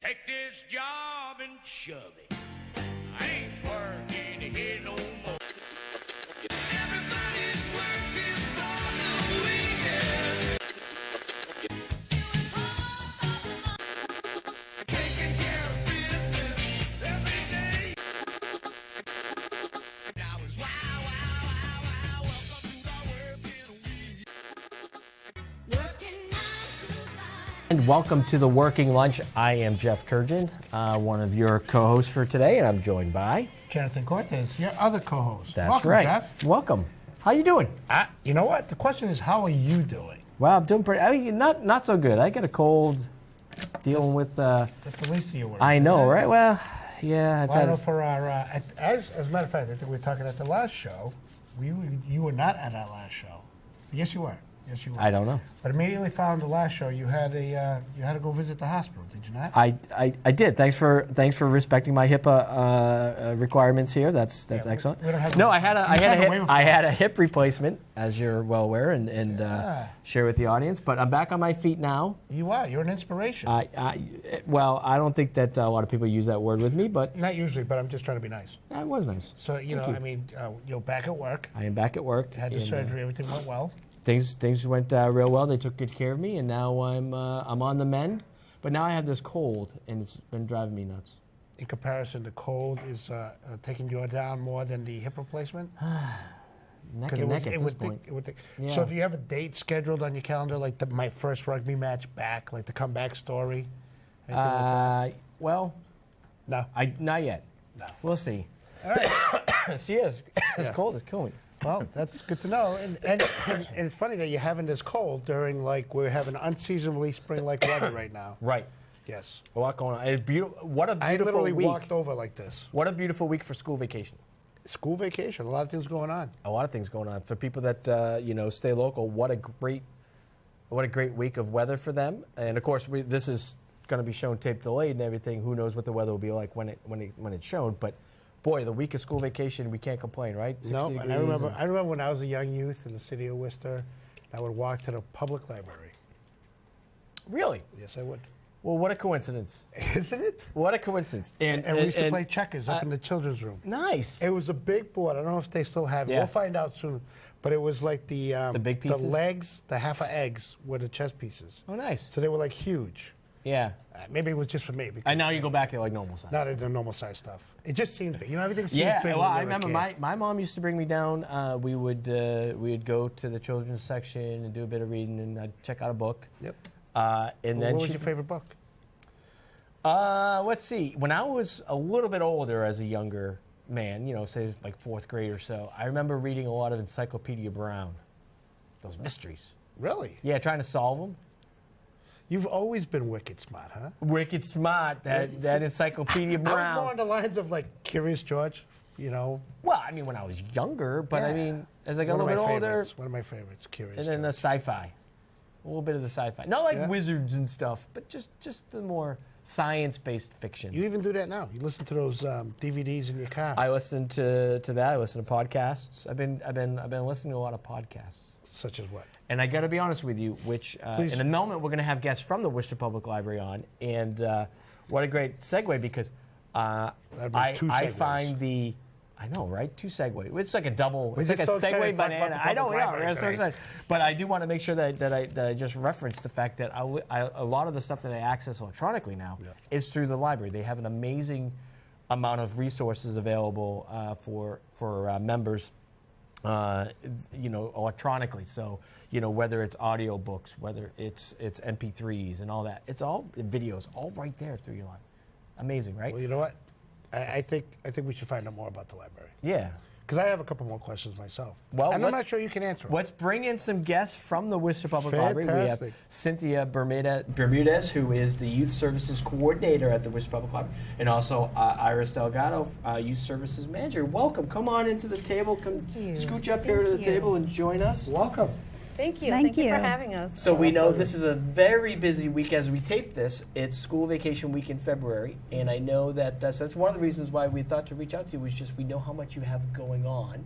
Take this job and shove it. I ain't working here no more. Everybody's working for the weekend. Taking care of business every day. Now it's wow, wow, wow, wow. Welcome to the working week. Working 9 to 5. And welcome to the Working Lunch. I am Jeff Turgeon, one of your co-hosts for today, and I'm joined by... Jonathan Cortez, your other co-host. That's Welcome, right. Jeff. Welcome. How you doing? You know what? The question is, how are you doing? Well, I'm doing pretty... I mean, not so good. I got a cold, dealing with... That's the least of your worries. I know, isn't it? right? Well, yeah. I've Well, I know had... for our, as a matter of fact, I think we were talking at the last show. You were not at our last show. Yes, you were. Yes, you were. I don't know. But immediately following the last show, you had to go visit the hospital. Did you not? I did. Thanks for respecting my HIPAA requirements here. That's excellent. we don't have No, to- I had You signed a waiver I form. had a hip replacement, as you're well aware, and share with the audience. But I'm back on my feet now. You are. You're an inspiration. Well, I don't think that a lot of people use that word with me, but Not usually, but I'm just trying to be nice. that was nice. So, you're back at work. I am back at work. Had the and, surgery. Everything went well. Things went real well. They took good care of me, and now I'm on the mend. But now I have this cold, and it's been driving me nuts. In comparison, the cold is taking you down more than the hip replacement? Neck 'Cause and neck at this point. So Yeah. do you have a date scheduled on your calendar, like my first rugby match back, like the comeback story? Anything like Well, that? not yet. No. We'll see. All right. See, it's Yeah. cold. It's killing me. Well, that's good to know. And it's funny that you're having this cold during, like, we're having unseasonably spring-like weather right now. Right. Yes. A lot going on. It's what a I beautiful literally week. walked over like this. What a beautiful week for school vacation. School vacation, a lot of things going on. A lot of things going on for people that stay local. What a great week of weather for them. And of course, this is going to be shown tape delayed and everything. Who knows what the weather will be like when it's shown? But boy, the week of school vacation, we can't complain, right? 60 No, and I degrees remember when I was a young youth in the city of Worcester, I would walk to the public library. Really? Yes, I would. Well, what a coincidence! Isn't it? What a coincidence! And we used to play checkers up in the children's room. Nice. It was a big board. I don't know if they still have it. Yeah. We'll find out soon. But it was like the big pieces? the legs, the half of eggs were the chess pieces. Oh, nice. So they were like huge. Yeah. Maybe it was just for me. Because And now you go back to like normal size. not in the normal size stuff. It just seemed big. Everything seems Yeah, big. well, when I you're a remember kid. my mom used to bring me down. We would go to the children's section and do a bit of reading, and I'd check out a book. Yep. And then What was your favorite book? let's see. When I was a little bit older, as a younger man, say like fourth grade or so, I remember reading a lot of Encyclopedia Brown. Those mysteries. Really? Yeah, trying to solve them. You've always been wicked smart, huh? Wicked smart. That Encyclopedia I was more Brown. on the lines of like Curious George, Well, I mean, when I was younger, but I Yeah. mean, as I got a One of little my bit older, favorites. One of my favorites, Curious and then the George. sci-fi, a little bit of the sci-fi, not like Yeah. wizards and stuff, but just the more science-based fiction. You even do that now. You listen to those DVDs in your car. I listen to that. I listen to podcasts. I've been listening to a lot of podcasts. Such as what? And I got to be honest with you, which Please. in a moment we're going to have guests from the Worcester Public Library on, and what a great segue because That'd be two I segues. find the. I know, right? Two segue. It's like a double. We're It's like just a so excited segue to talk about banana. the I know, public yeah, library we're so today. excited. But I do want to make sure that I just reference the fact that a lot of the stuff that I access electronically now is through the library. They have an amazing amount of resources available for members. Electronically. So, whether it's audio books, whether it's MP3s and all that, it's all videos, all right there through your library. Amazing, right? Well, you know what? I think we should find out more about the library. Yeah. Because I have a couple more questions myself. Well, and I'm let's- not sure you can answer them. Let's bring in some guests from the Worcester Public Library. We have Fantastic. Cynthia Bermudez, who is the Youth Services Coordinator at the Worcester Public Library, and also Iris Delgado, Youth Services Manager. Welcome. Come on into the table. Come scooch up here to the table and join us. Welcome. Thank you. Thank Thank you for you. having us. So we know this is a very busy week as we tape this. It's school vacation week in February, and I know that so that's one of the reasons why we thought to reach out to you was just we know how much you have going on.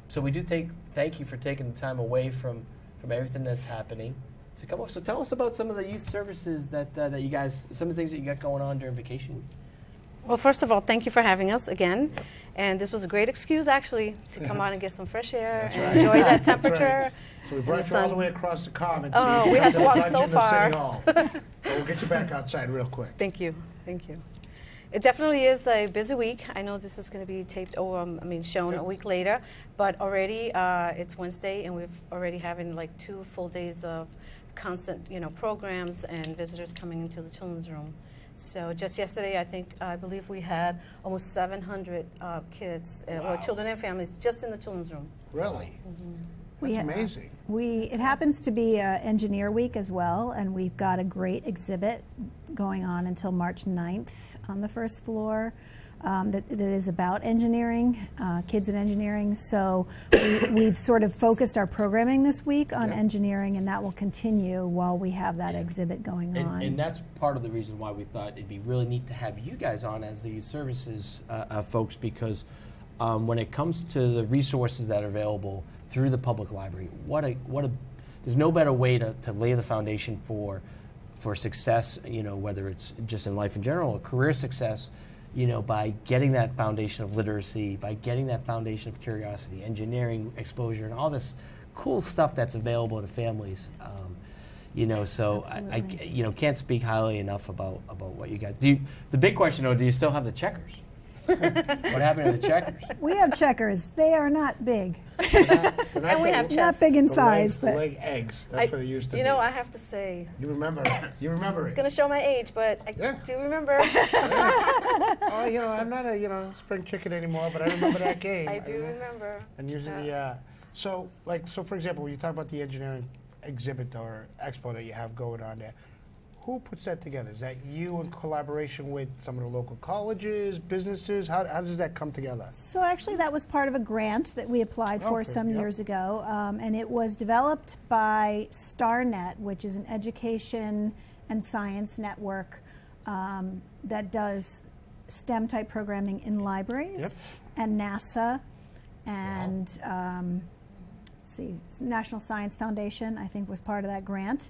So we do thank you for taking the time away from everything that's happening to come over. So tell us about some of the youth services that you guys, some of the things that you got going on during vacation week. Well, first of all, thank you for having us again. And this was a great excuse, actually, to come out and get some fresh air, right. enjoy that That's temperature. right. So we brought you all the way across the common. Oh, so you we can had to come walk lunch so in the far. City Hall. But we'll get you back outside real quick. Thank you. Thank you. It definitely is a busy week. I know this is going to be taped, shown a week later, but already it's Wednesday, and we've already having like 2 full days of constant, programs and visitors coming into the children's room. So just yesterday, I believe we had almost 700 kids, or children and families, just in the children's room. Really? Mm-hmm. That's amazing. It happens to be Engineer Week as well, and we've got a great exhibit going on until March 9th on the first floor that is about engineering, kids in engineering. So we've sort of focused our programming this week on engineering, and that will continue while we have that exhibit going on. And that's part of the reason why we thought it'd be really neat to have you guys on as the youth services folks, because when it comes to the resources that are available through the public library, there's no better way to lay the foundation for success, whether it's just in life in general or career success, by getting that foundation of literacy, by getting that foundation of curiosity, engineering exposure, and all this cool stuff that's available to families. So I can't speak highly enough about what you guys do. The big question, though, do you still have the checkers? What happened to the checkers? We have checkers. They are not big. And we have chess. Not big in size, The but leg eggs. That's what it used to be. I have to say, You remember it. You remember it's it. going to show my age, but I Yeah. do remember. Oh, I'm not a spring chicken anymore, but I remember that game. I do remember. And usually, so for example, when you talk about the engineering exhibit or expo that you have going on there, who puts that together? Is that you in collaboration with some of the local colleges, businesses? How does that come together? So actually that was part of a grant that we applied for Okay, some yep. years ago, and it was developed by StarNet, which is an education and science network that does STEM-type programming in libraries, Yep. and NASA, and National Science Foundation, I think, was part of that grant.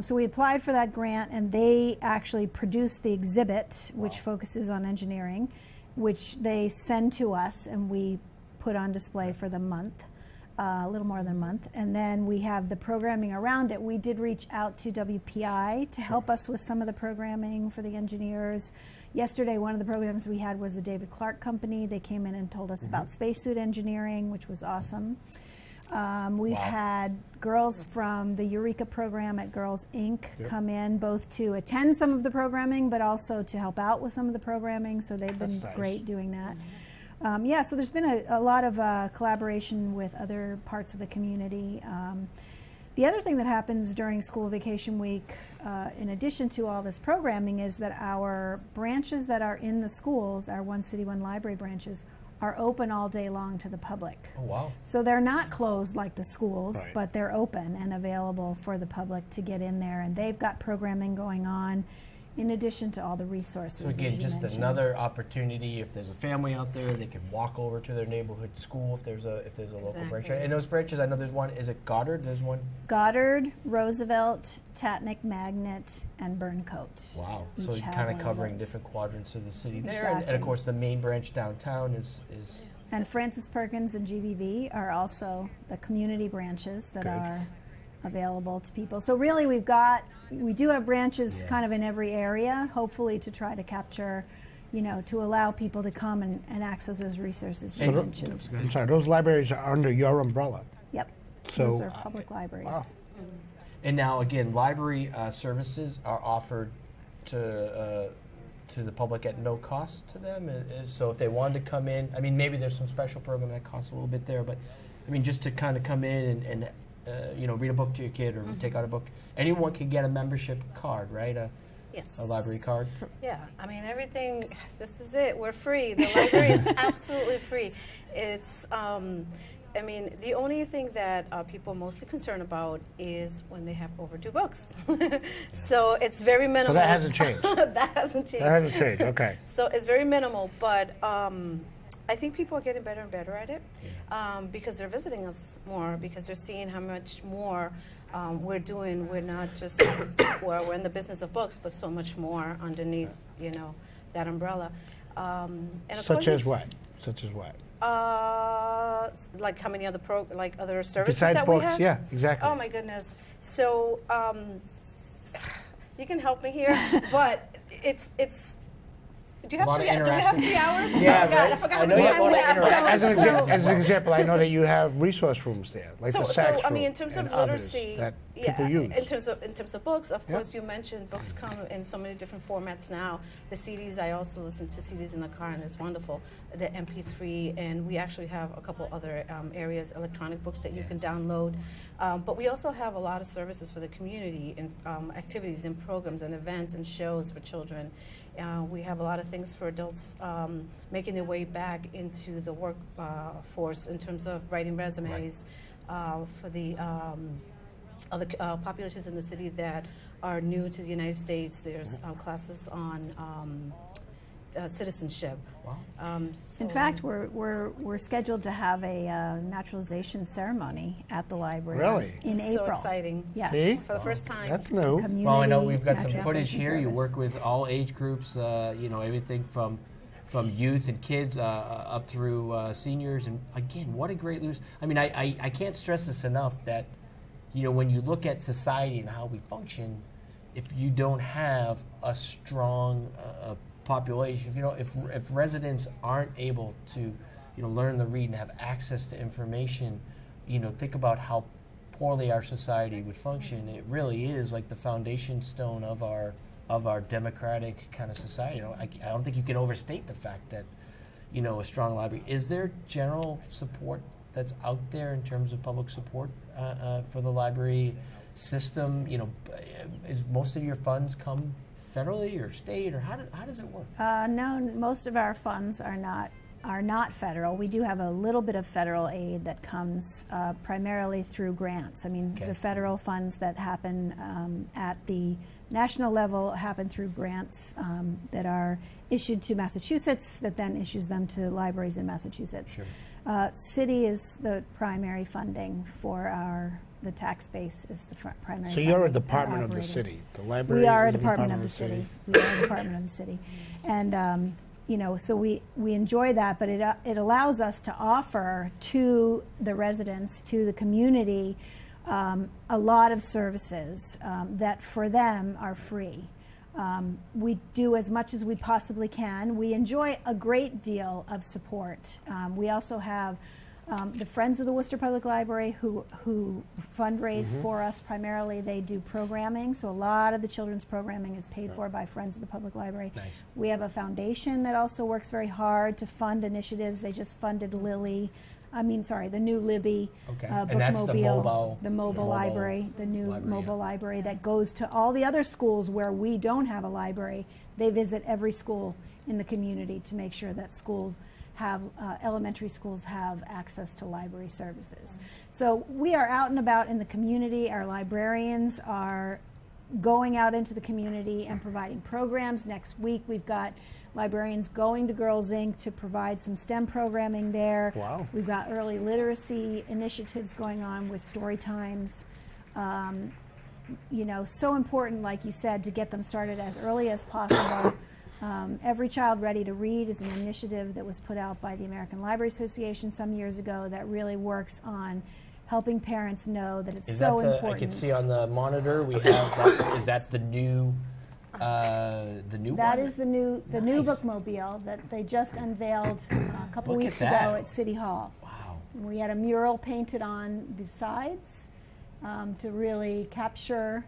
So we applied for that grant, and they actually produced the exhibit, which focuses on engineering, which they send to us, and we put on display for the month, a little more than a month. And then we have the programming around it. We did reach out to WPI to help us with some of the programming for the engineers. Yesterday, one of the programs we had was the David Clark Company. They came in and told us about spacesuit engineering, which was awesome. We've had girls from the Eureka program at Girls Inc. come in, both to attend some of the programming, but also to help out with some of the programming. So they've been nice. great doing that. So there's been a lot of collaboration with other parts of the community. The other thing that happens during school vacation week, in addition to all this programming, is that our branches that are in the schools, our One City, One Library branches, are open all day long to the public. Oh, wow. So they're not closed like the schools, Right. but they're open and available for the public to get in there. And they've got programming going on in addition to all the resources. So as again, you just mentioned. another opportunity. If there's a family out there, they can walk over to their neighborhood school. If there's a local branch, Exactly. and those branches, I know there's one. Is it Goddard? There's one. Goddard, Roosevelt, Tatnick Magnet, and Burncoat. Wow. So Each you're have kind one of of covering those. different quadrants of the city there, and of Exactly. course the main branch downtown is. And Francis Perkins and GBV are also the community branches that Good. are available to people. So really we do have branches kind of in every area, hopefully to try to capture, to allow people to come and access those resources. So they tho- mentioned. I'm sorry, those libraries are under your umbrella. Yep, So, those are public libraries. wow. And now again, library services are offered to the public at no cost to them. So if they wanted to come in, I mean, maybe there's some special program that costs a little bit there, but I mean, just to kind of come in and read a book to your kid or take out a book, anyone can get a membership card, right? Yes. A library card. Yeah, I mean, everything, this is it. We're free. The library is absolutely free. It's, the only thing that people are mostly concerned about is when they have overdue books. So it's very minimal. So that hasn't changed. That hasn't changed. That hasn't changed, okay. So it's very minimal, but I think people are getting better and better at it because they're visiting us more, because they're seeing how much more we're doing. We're not just we're in the business of books, but so much more underneath, that umbrella. And of Such course as what? Such as what? Like how many other other services Besides that books, we have? yeah, exactly. Oh my goodness! So you can help me here, but it's. Do you have lot of 3? Do we have 3 hours? Yeah, I right. forgot I how know much you have time a lot we of have. interaction. As an example, I know that you have resource rooms there, like the So, Saks I mean, room in terms of and others literacy, that people use. in terms of books, of Yeah. course, you mentioned books come in so many different formats now. The CDs, I also listen to CDs in the car, and it's wonderful. The MP3, and we actually have a couple other areas, electronic books that you can download. But we also have a lot of services for the community, and activities and programs and events and shows for children. We have a lot of things for adults making their way back into the workforce in terms of writing resumes for the other populations in the city that are new to the United States. There's classes on citizenship. Wow. In fact, we're scheduled to have a naturalization ceremony at the library Really? in So April. exciting. Yes. See? For the first time. That's new. Community Well, I know we've got some naturalization footage here. You service. work with all age groups, everything from youth and kids up through seniors. And again, what a great news. I mean, I can't stress this enough that, when you look at society and how we function, if you don't have a strong population, if residents aren't able to, learn to read and have access to information, think about how poorly our society would function. It really is like the foundation stone of our democratic kind of society. I don't think you can overstate the fact that, a strong library. Is there general support that's out there in terms of public support for the library system? Is most of your funds come federally or state, or how does it work? No, most of our funds are not federal. We do have a little bit of federal aid that comes primarily through grants. I mean, Okay. the federal funds that happen at the national level happen through grants that are issued to Massachusetts, that then issues them to libraries in Massachusetts. Sure. City is the primary funding for the tax base is the primary. So you're a funding department of the operating. city. The library We are a is department of the city. We are a department of the city. And, so we enjoy that, but it allows us to offer to the residents, to the community, a lot of services that for them are free. We do as much as we possibly can. We enjoy a great deal of support. We also have the Friends of the Worcester Public Library who fundraise for us primarily. They do programming, so a lot of the children's programming is paid for by Friends of the Public Library. Nice. We have a foundation that also works very hard to fund initiatives. They just funded the new Libby Okay. bookmobile, And that's the mobile- the mobile library, the new library, mobile yeah. library that goes to all the other schools where we don't have a library. They visit every school in the community to make sure that schools have, elementary schools have access to library services. So we are out and about in the community. Our librarians are going out into the community and providing programs. Next week we've got librarians going to Girls Inc. to provide some STEM programming there. Wow. We've got early literacy initiatives going on with story times. So important, like you said, to get them started as early as possible. Every Child Ready to Read is an initiative that was put out by the American Library Association some years ago that really works on helping parents know that it's Is so that the, important. I can see on the monitor we have. Is that the new? The That one? is the new Nice. bookmobile that they just unveiled a couple Look at weeks that. ago at City Hall. Wow. We had a mural painted on the sides to really capture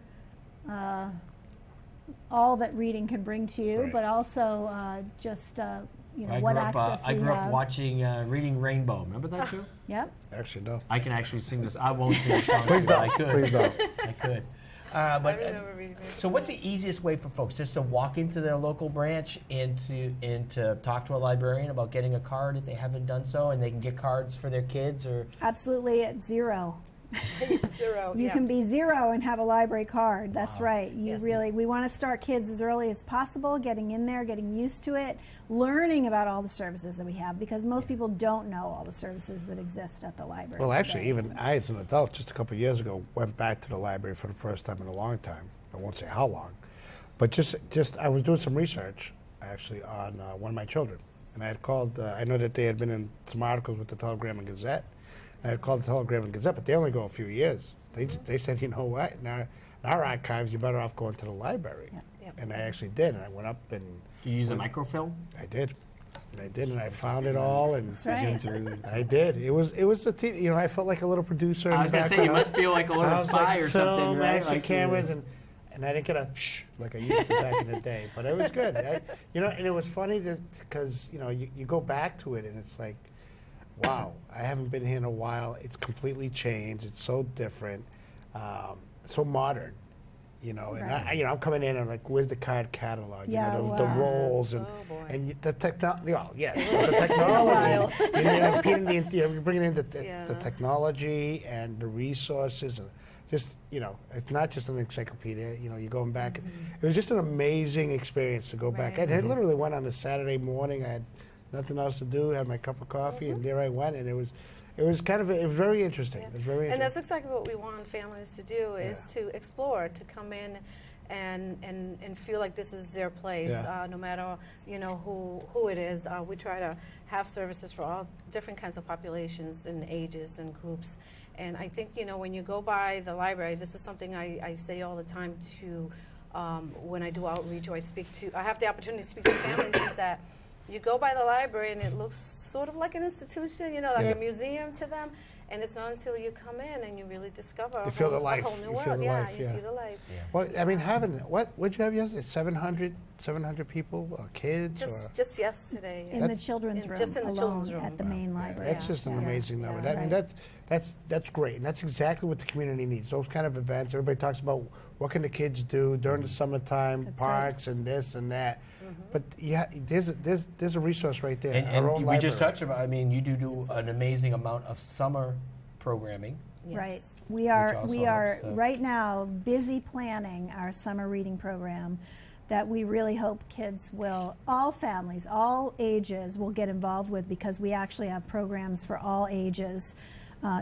all that reading can bring to you, Right. but also I what grew up, access I we grew up have. watching Reading Rainbow. Remember that show? Yep. Actually, no. I can actually sing this. I won't sing the song, Please but I don't. could. Please don't. I could. So what's the easiest way for folks? Just to walk into their local branch and to talk to a librarian about getting a card if they haven't done so, and they can get cards for their kids, or Absolutely at zero. Zero. You yeah. can be 0 and have a library card. That's Wow. right. You Yes. really, we want to start kids as early as possible, getting in there, getting used to it, learning about all the services that we have, because most people don't know all the services that exist at the library. Well, actually, today. even I, as an adult, just a couple of years ago, went back to the library for the first time in a long time. I won't say how long, but just I was doing some research actually on one of my children, and I had called. I know that they had been in some articles with the Telegram and Gazette. And I had called the Telegram and Gazette, but they only go a few years. They said, you know what? In our archives, you're better off going to the library. Yep. And I actually did, and I went up and Do you use a microfilm? I did. And I found it all, and That's right. Through. I did. It was you know, I felt like a little producer. In I was the gonna say you background. must feel like a I little was spy like or something, film, right? action Like cameras, and I didn't get a shh like I used to back in the day. But it was good. You know, and it was funny because you know you go back to it and it's like, wow, I haven't been here in a while. It's completely changed. It's so different, so modern. You know, and Right. I'm coming in and I'm like, where's the card catalog? Yeah, you know, the wow. roles and Oh, boy. and the technology. Well, yes, the technology. You're bringing in the Yeah. technology and the resources and just it's not just an encyclopedia. You know, you're going back. It was just an amazing experience to go back. Right. I literally went on a Saturday morning. I had nothing else to do. Had my cup of coffee, and there I went. And it was very interesting. It was very interesting. And that's exactly what we want families to do, is to explore, to come in and feel like this is their place, Yeah. no matter who it is. We try to have services for all different kinds of populations and ages and groups. And I think when you go by the library, this is something I say all the time to when I do outreach or I have the opportunity to speak to families, is that you go by the library and it looks sort of like an institution, like Yeah. a museum to them. And it's not until you come in and you really discover You feel the a life. whole new You world. feel the yeah, life, you yeah. see the life. Well, I mean, what'd you have yesterday? 700 people, or kids, or Just yesterday. in the children's room, just in the alone children's room. at the main library. that's just an amazing number. Yeah. I mean, that's great, and that's exactly what the community needs. Those kind of events. Everybody talks about what can the kids do during the summertime, That's parks and this and that. But yeah, there's a resource right there. And Our own we just library. touched about. I mean, you do an amazing amount of summer programming. Yes. Right. We are also helps, right now busy planning our summer reading program that we really hope kids will, all families, all ages will get involved with, because we actually have programs for all ages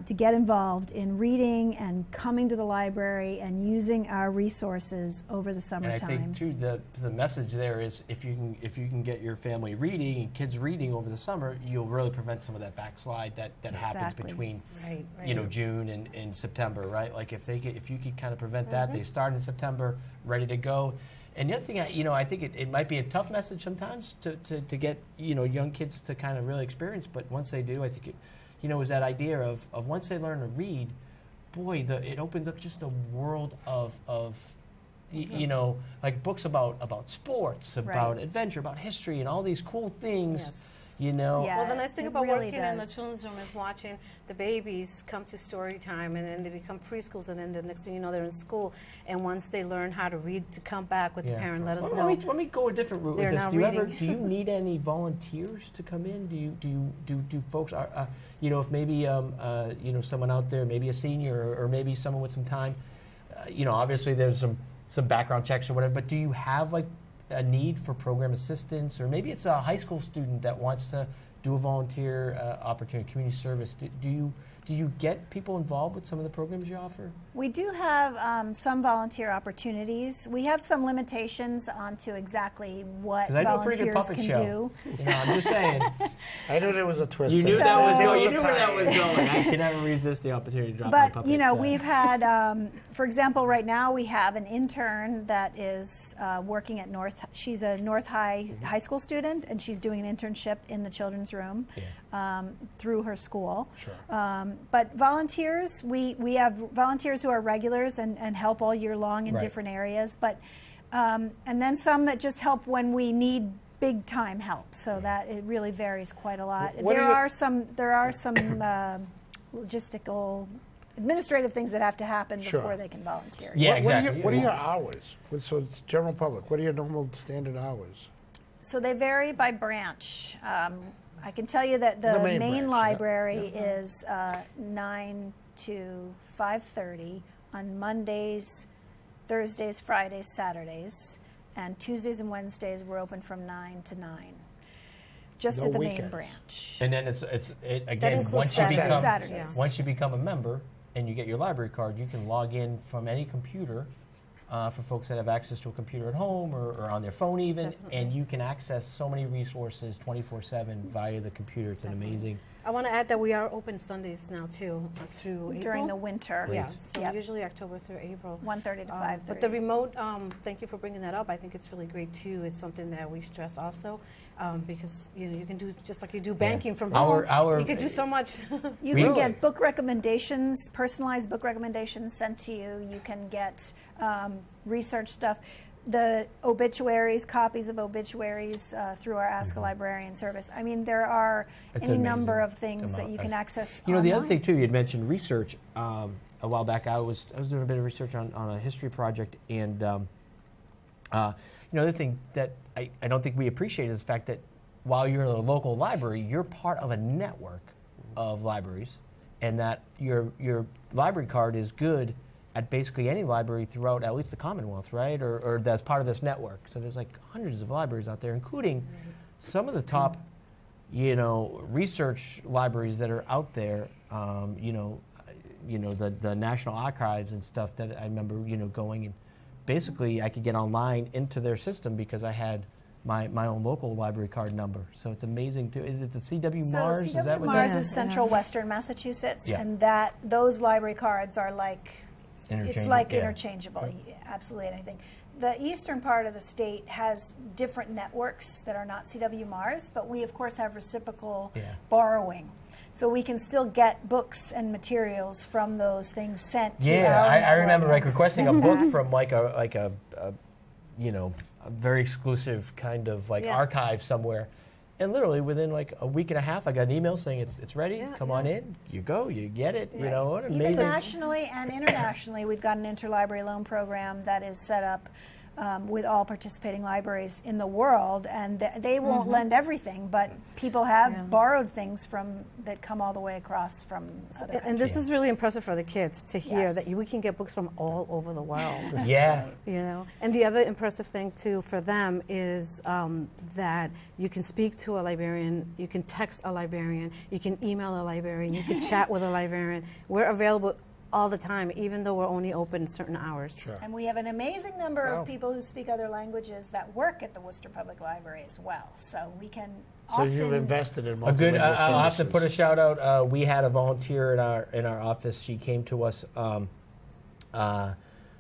to get involved in reading and coming to the library and using our resources over the And I summertime. think too the message there is if you can get your family reading and kids reading over the summer, you'll really prevent some of that backslide that happens Exactly. between Right. June and September, right? Like if you could kind of prevent that, Mm-hmm. they start in September, ready to go. And the other thing, I think it might be a tough message sometimes to get young kids to kind of really experience, but once they do, I think it is that idea of once they learn to read, boy, it opens up just a world of like books about sports, about Right. adventure, about history, and all these cool things. Yes. Yeah. Well, the nice thing it about really working in the does. children's room is watching the babies come to story time, and then they become preschools, and then the next thing you know, they're in school. And once they learn how to read, to come back with the parent, let us Well, know. Let me go a different route with They're this. now Do you reading. need any volunteers to come in? Do folks if maybe someone out there, maybe a senior or maybe someone with some time, obviously there's some background checks or whatever, but do you have like a need for program assistance, or maybe it's a high school student that wants to do a volunteer opportunity, community service? Do you get people involved with some of the programs you offer? We do have some volunteer opportunities. We have some limitations onto exactly what 'Cause I do a pretty good volunteers puppet can show. do. I'm just saying. I knew there was a twist. You knew there. that was So- going. You There knew was a where that tie. was going. I can never resist the opportunity to drop my But puppet. we've had, for example, right now we have an intern that is working at North. She's a North High high school student, and she's doing an internship in the children's room through her school. Sure. But volunteers, we have volunteers who are regulars and help all year long in Right. different areas. But and then some that just help when we need big time help. So that it really varies quite a lot. What There are are some logistical, administrative things that have to happen Sure. before they can volunteer. Yeah, What exactly. are your hours? So it's general public. What are your normal standard hours? So they vary by branch. I can tell you that the The main main branch, yeah. library is 9 to 5:30 on Mondays, Thursdays, Fridays, Saturdays, and Tuesdays and Wednesdays we're open from 9 to 9. Just No at the main weekends. branch. And then it's again includes once you Saturdays. become Saturdays. once you become a member and you get your library card, you can log in from any computer. For folks that have access to a computer at home or on their phone even, Definitely. and you can access so many resources 24/7 via the computer. It's an amazing. I want to add that we are open Sundays now too, through During the April. winter. Yeah, Great. so Yep. usually October through April. 1:30 to 5:30. But the remote, thank you for bringing that up. I think it's really great too. It's something that we stress also, because you can do just like you do banking from home. You can do so much. You Really? can get book recommendations, personalized book recommendations sent to you. You can get research stuff, the obituaries, copies of obituaries through our Ask a Librarian service. I mean, there are It's any amazing number of things that amount you can of- access. You know, the other online. thing too, you had mentioned research a while back. I was doing a bit of research on a history project, and the other thing that I don't think we appreciate is the fact that while you're in a local library, you're part of a network of libraries, and that your library card is good at basically any library throughout at least the Commonwealth, right? Or that's part of this network. So there's like hundreds of libraries out there, including some of the top, research libraries that are out there. The National Archives and stuff that I remember, going and basically I could get online into their system because I had my own local library card number. So it's amazing too. Is it the CW So Mars? CW Is that what Mars that is Central Western Massachusetts, Yeah. and those library cards are like it's like yeah. interchangeable. Absolutely anything. The eastern part of the state has different networks that are not CW Mars, but we of course have reciprocal Yeah. borrowing. So we can still get books and materials from those things sent to Yeah, our I network. remember like requesting a book from like a very exclusive kind of like Yeah. archive somewhere. And literally within like a week and a half, I got an email saying it's ready. Yeah, Come on in. You go. You get it. You Right. know what? Even Amazing. nationally and internationally, we've got an interlibrary loan program that is set up with all participating libraries in the world, and they won't lend everything, but people have Yeah. borrowed things that come all the way across from other And this Yeah. is really impressive for the kids to hear Yes. that we can get books from all over the world. Yeah. And the other impressive thing too for them is that you can speak to a librarian, you can text a librarian, you can email a librarian, you can chat with a librarian. We're available all the time, even though we're only open certain hours. Sure. And we have an amazing number Wow. of people who speak other languages that work at the Worcester Public Library as well. So we can So often you've invested in A good. multilingual I'll have to services. put a shout out. We had a volunteer in our office. She came to us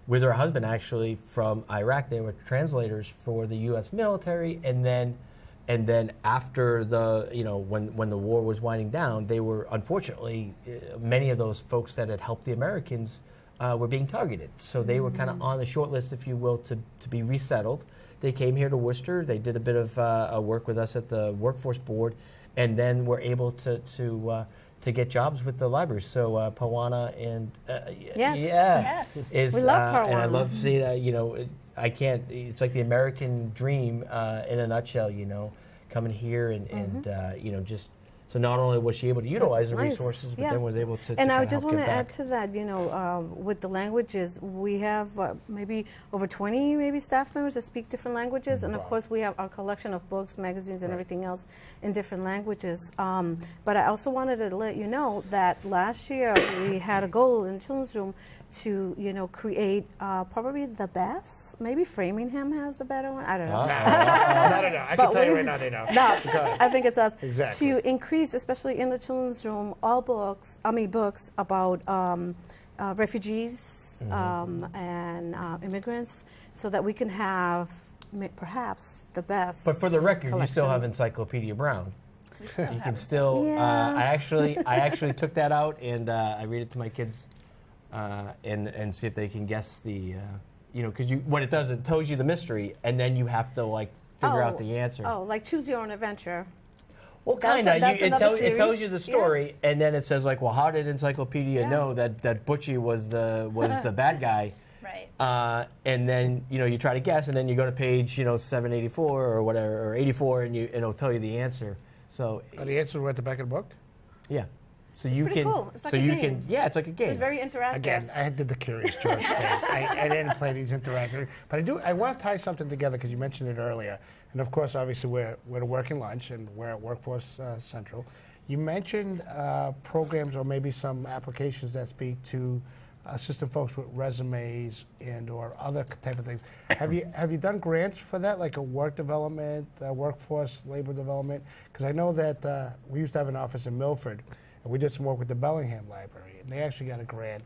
with her husband actually from Iraq. They were translators for the U.S. military, and then after the when the war was winding down, they were unfortunately many of those folks that had helped the Americans were being targeted. So they were kind of on the short list, if you will, to be resettled. They came here to Worcester. They did a bit of work with us at the Workforce Board, and then were able to get jobs with the libraries. So Pawana and Yes. Yes. is We love and I Pawana. love seeing I can't. It's like the American dream in a nutshell. Coming here and just. So not only was she able to utilize the That's nice. resources, but Yeah. then was able to. And to I kinda just help want to give add back. to that, with the languages, we have maybe over 20 staff members that speak different languages, and of Wow. course we have our collection of books, magazines, and everything else in different languages. But I also wanted to let you know that last year we had a goal in the Children's Room to, create probably the best. Maybe Framingham has the better one. I don't know. No. I But can tell you we- right now they know. No, Go ahead. I think it's us. Exactly. To increase, especially in the children's room, all books about refugees and immigrants, so that we can have perhaps the best. But for the record, you still collection. have Encyclopedia Brown. You can still. Yeah. I actually took that out and I read it to my kids, and see if they can guess the. Because what it does, it tells you the mystery, and then you have to figure out the answer. Oh, like Choose Your Own Adventure. Well, That's kind that's of. another It tells series. you the Yeah. story, and then it says how did Encyclopedia Yeah. know that Butchie was the bad guy? Right. And then you try to guess, and then you go to page 784 or whatever, or 84, and it'll tell you the answer. So Are the answers were at the back of the book? yeah. So you pretty can, cool. It's like so a you game. can, yeah, it's like a game. It's very interactive. Again, I did the Curious George thing. I didn't play these interactive, but I want to tie something together because you mentioned it earlier. And of course, obviously, we're at Working Lunch and we're at Workforce Central. You mentioned programs or maybe some applications that speak to assistant folks with resumes and or other type of things. Have you done grants for that, like a work development, workforce labor development? Because I know that we used to have an office in Milford, and we did some work with the Bellingham Library, and they actually got a grant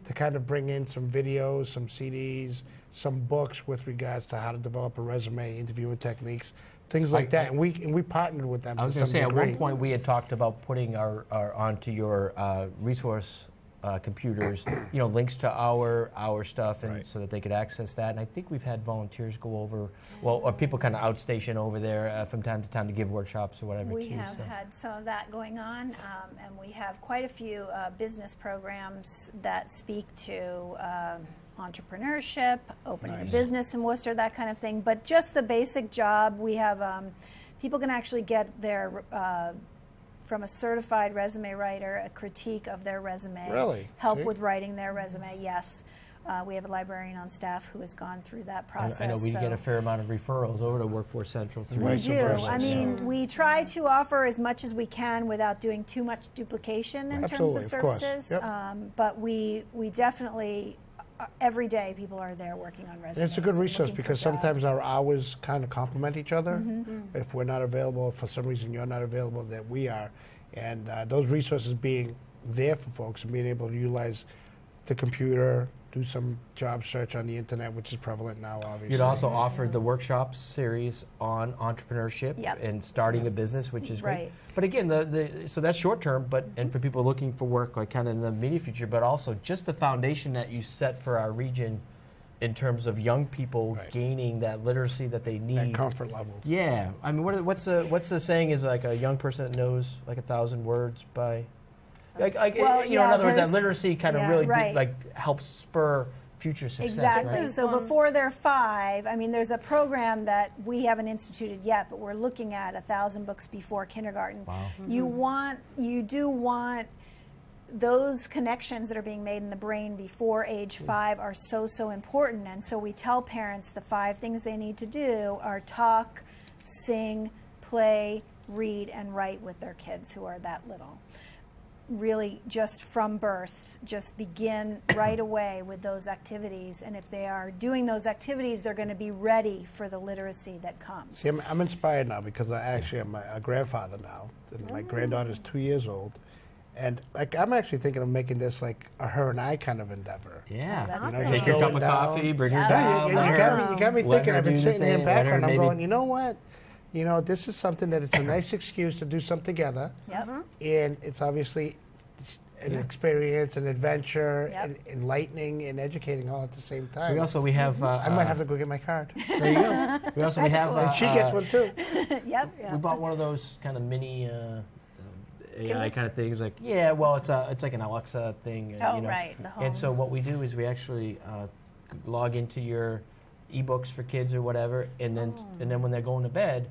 to kind of bring in some videos, some CDs, some books with regards to how to develop a resume, interviewing techniques, things like that. And we partnered with them. I was to going to some say, at degree. one point we had talked about putting our onto your resource computers, links to our stuff, and Right. so that they could access that. And I think we've had volunteers go over, or people kind of outstation over there from time to time to give workshops or whatever. We too, have so. had some of that going on, and we have quite a few business programs that speak to entrepreneurship, opening a business in Worcester, that kind of thing. But just the basic job, we have people can actually get their from a certified resume writer a critique of their resume. Really? Help See? with writing their resume. Yes. We have a librarian on staff who has gone through that process. I know we so- get a fair amount of referrals over to Workforce Central through Right. We do. versa, I mean, we try to offer as much as we can without doing too much duplication in Absolutely, terms of of course. services. Yep. But we definitely, every day, people are there working on resumes. And it's a good resource looking for because sometimes jobs. our hours kind of complement each other. Mm-hmm. If we're not available, if for some reason you're not available, that we are. And those resources being there for folks and being able to utilize the computer, do some job search on the internet, which is prevalent now, obviously. You'd also offered the workshops series on entrepreneurship Yep. and starting a business, which is great. Right. But again, so that's short term, but and for people looking for work, like kind of in the immediate future, but also just the foundation that you set for our region in terms of young people Right. gaining that literacy that they need. That comfort level. Yeah, I mean, what's the saying is like a young person that knows like 1,000 words by. Like, Well, in yeah, other words, that there's- literacy kind of yeah, really right. helps spur future success. Exactly. Right? So before they're 5, I mean, there's a program that we haven't instituted yet, but we're looking at 1,000 books before kindergarten. Wow. You do want those connections that are being made in the brain before age 5 are so important. And so we tell parents the 5 things they need to do are talk, sing, play, read, and write with their kids who are that little. Really, just from birth, just begin right away with those activities. And if they are doing those activities, they're going to be ready for the literacy that comes. See, I'm inspired now because I actually am a grandfather now. And my granddaughter's 2 years old. And like I'm actually thinking of making this like a her and I kind of endeavor. Yeah. That's You know, awesome. take your cup Going of down. coffee, bring her Yeah. down. You let her- got me let thinking. her I've been do the sitting here in thing, let her background. I'm maybe- going, you know what? You know, this is something that it's a nice excuse to do something together. Yep. And it's obviously an experience, an adventure, Yep. and enlightening and educating all at the same time. We have. I might have to go get my card. There you go. We also we have. Excellent. She gets one too. Yep. We bought one of those kind of mini AI kind of things. Like it's like an Alexa thing. Oh, you know. right, the And so home. what we do is we actually log into your ebooks for kids or whatever, and then when they're going to bed,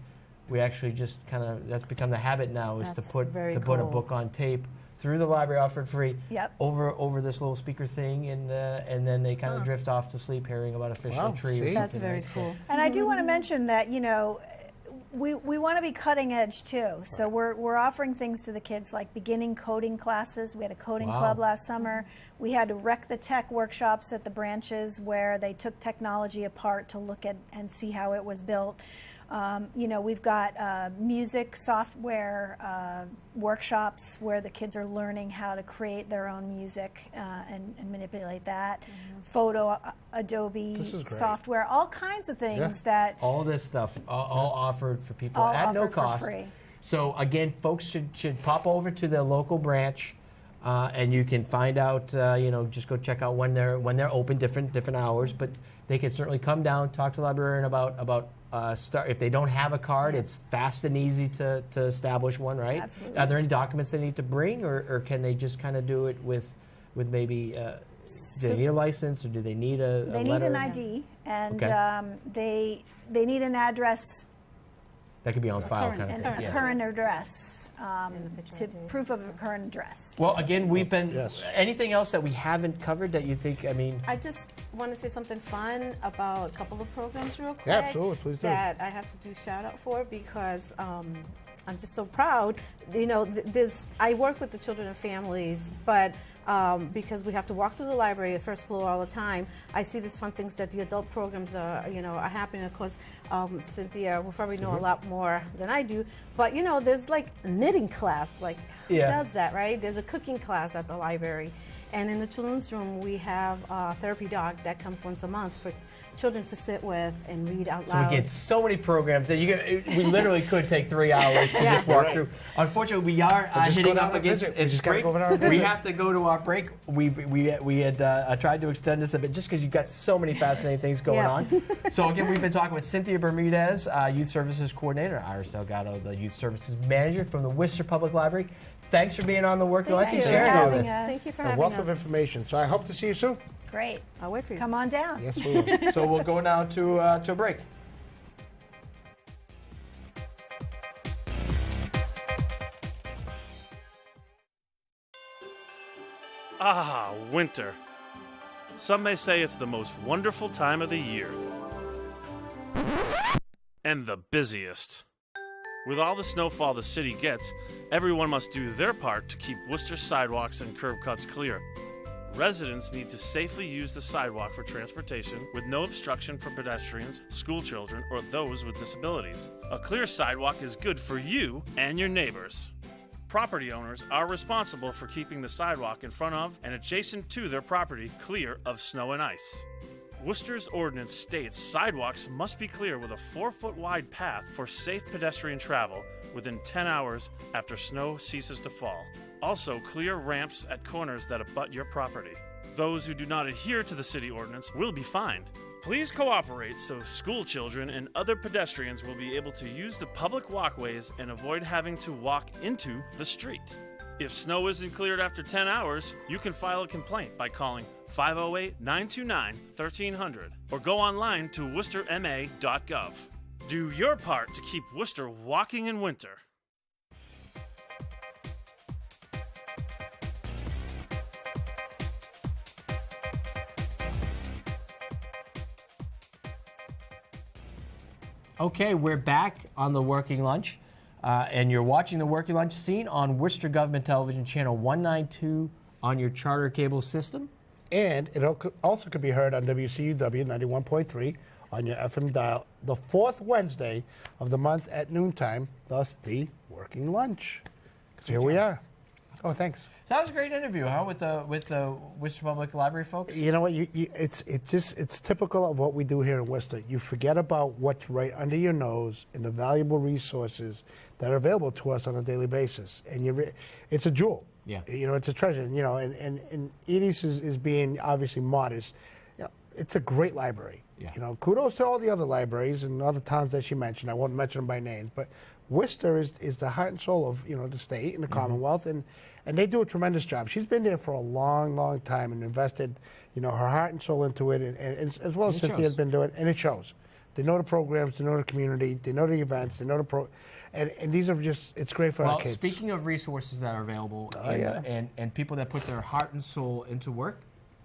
we actually just kind of that's become the habit now is That's to put very a cool. book on tape through the library offered free Yep. over this little speaker thing, and then they kind of drift off to sleep hearing about a fish Wow, or a tree. Or see? That's something, very right? cool. And I do want to mention that, we want to be cutting edge too. So we're offering things to the kids like beginning coding classes. We had a coding Wow. club last summer. We had Wreck the Tech workshops at the branches where they took technology apart to look at and see how it was built. We've got music software workshops where the kids are learning how to create their own music and manipulate that. Photo, Adobe This is great. software, all kinds of things Yeah. that All this stuff, all offered for people All at no offered for cost. free. So again, folks should pop over to their local branch, and you can find out. Just go check out when they're open, different hours. But they can certainly come down, talk to the librarian about start. If they don't have a card, it's fast and easy to establish one, right? Absolutely. Are there any documents they need to bring, or can they just kind of do it with maybe? Do they need a license, or do they need a they need letter? an ID and Okay. they need an address That could be on file, current- kind of and thing. a Yeah. current address. to proof of a current address. Well, again, we've been. Yes. Anything else that we haven't covered that you think? I mean, I just want to say something fun about a couple of programs real quick. Yeah, absolutely. Please do. That I have to do shout out for because I'm just so proud. You know, I work with the children and families, but because we have to walk through the library, the first floor all the time, I see these fun things that the adult programs are happening. Of course, Cynthia will probably know a lot more than I do, but there's like knitting class, like who does that, right? There's a cooking class at the library. And in the children's room, we have a therapy dog that comes once a month for children to sit with and read out so loud. we get so many programs that we literally could take 3 hours to just walk through. Unfortunately, we are just hitting go down up and against visit. We it's just gotta break. go over there and We visit. have to go to our break. We had tried to extend this a bit just because you've got so many fascinating things going Yeah. on. So again, we've been talking with Cynthia Bermudez, Youth Services Coordinator, Iris Delgado, the Youth Services Manager from the Worcester Public Library. Thanks for being on the Working Lunch and you for sharing all having this. us. Thank you for A having wealth us. of information. So I hope to see you soon. Great. I'll wait for you. Come on down. Yes, we will. So we'll go now to a break. Ah, winter. Some may say it's the most wonderful time of the year. And the busiest. With all the snowfall the city gets, everyone must do their part to keep Worcester sidewalks and curb cuts clear. Residents need to safely use the sidewalk for transportation with no obstruction for pedestrians, school children, or those with disabilities. A clear sidewalk is good for you and your neighbors. Property owners are responsible for keeping the sidewalk in front of and adjacent to their property clear of snow and ice. Worcester's ordinance states sidewalks must be clear with a 4-foot wide path for safe pedestrian travel within 10 hours after snow ceases to fall. Also, clear ramps at corners that abut your property. Those who do not adhere to the city ordinance will be fined. Please cooperate so school children and other pedestrians will be able to use the public walkways and avoid having to walk into the street. If snow isn't cleared after 10 hours, you can file a complaint by calling 508-929-1300 or go online to worcesterma.gov. Do your part to keep Worcester walking in winter. Okay, we're back on the Working Lunch, and you're watching the Working Lunch seen on Worcester Government Television Channel 192 on your charter cable system. And it also could be heard on WCUW 91.3 on your FM dial the fourth Wednesday of the month at noontime, thus the Working Lunch. 'Cause here we are. Oh, thanks. So that was a great interview, huh, with the Worcester Public Library folks? You know what? It's typical of what we do here in Worcester. You forget about what's right under your nose and the valuable resources that are available to us on a daily basis, and it's a jewel. Yeah. It's a treasure. And Edie's is being obviously modest. It's a great library. Yeah. Kudos to all the other libraries and other towns that she mentioned. I won't mention them by names, but Worcester is the heart and soul of the state and the Commonwealth, and they do a tremendous job. She's been there for a long, long time and invested her heart and soul into it, and as well as Cynthia has been doing, and it shows. They know the programs, they know the community, they know the events, they know the and these are it's great for our kids. Speaking of resources that are available and people that put their heart and soul into work,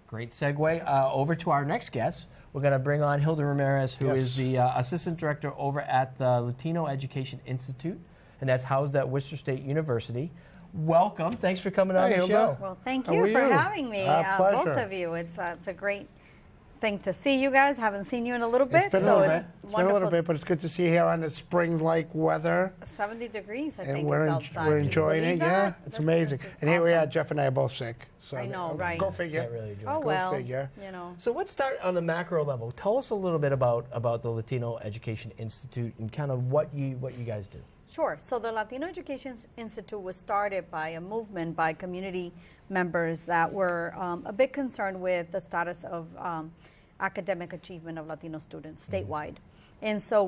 great segue over to our next guest. We're going to bring on Hilda Ramirez, who is the Assistant Director over at the Latino Education Institute, and that's housed at Worcester State University. Welcome. Thanks for coming on the Hilda. show. Well, thank How you are for you? having me, Our both pleasure. of you. It's a great thing to see you guys. Haven't seen you in a little bit, It's been so a little it's bit. It's been a wonderful. little bit, but it's good to see you here on the spring-like weather. 70 degrees, I And think we're it's en- outside. we're Can you enjoying believe it. Yeah, that? it's This amazing. is And here we are. awesome. Jeff and I are both sick. So I know, go right. figure. Can't really enjoy Oh it. well, figure. So let's start on the macro level. Tell us a little bit about the Latino Education Institute and kind of what you guys do. Sure. So the Latino Education Institute was started by a movement by community members that were a bit concerned with the status of academic achievement of Latino students statewide. And so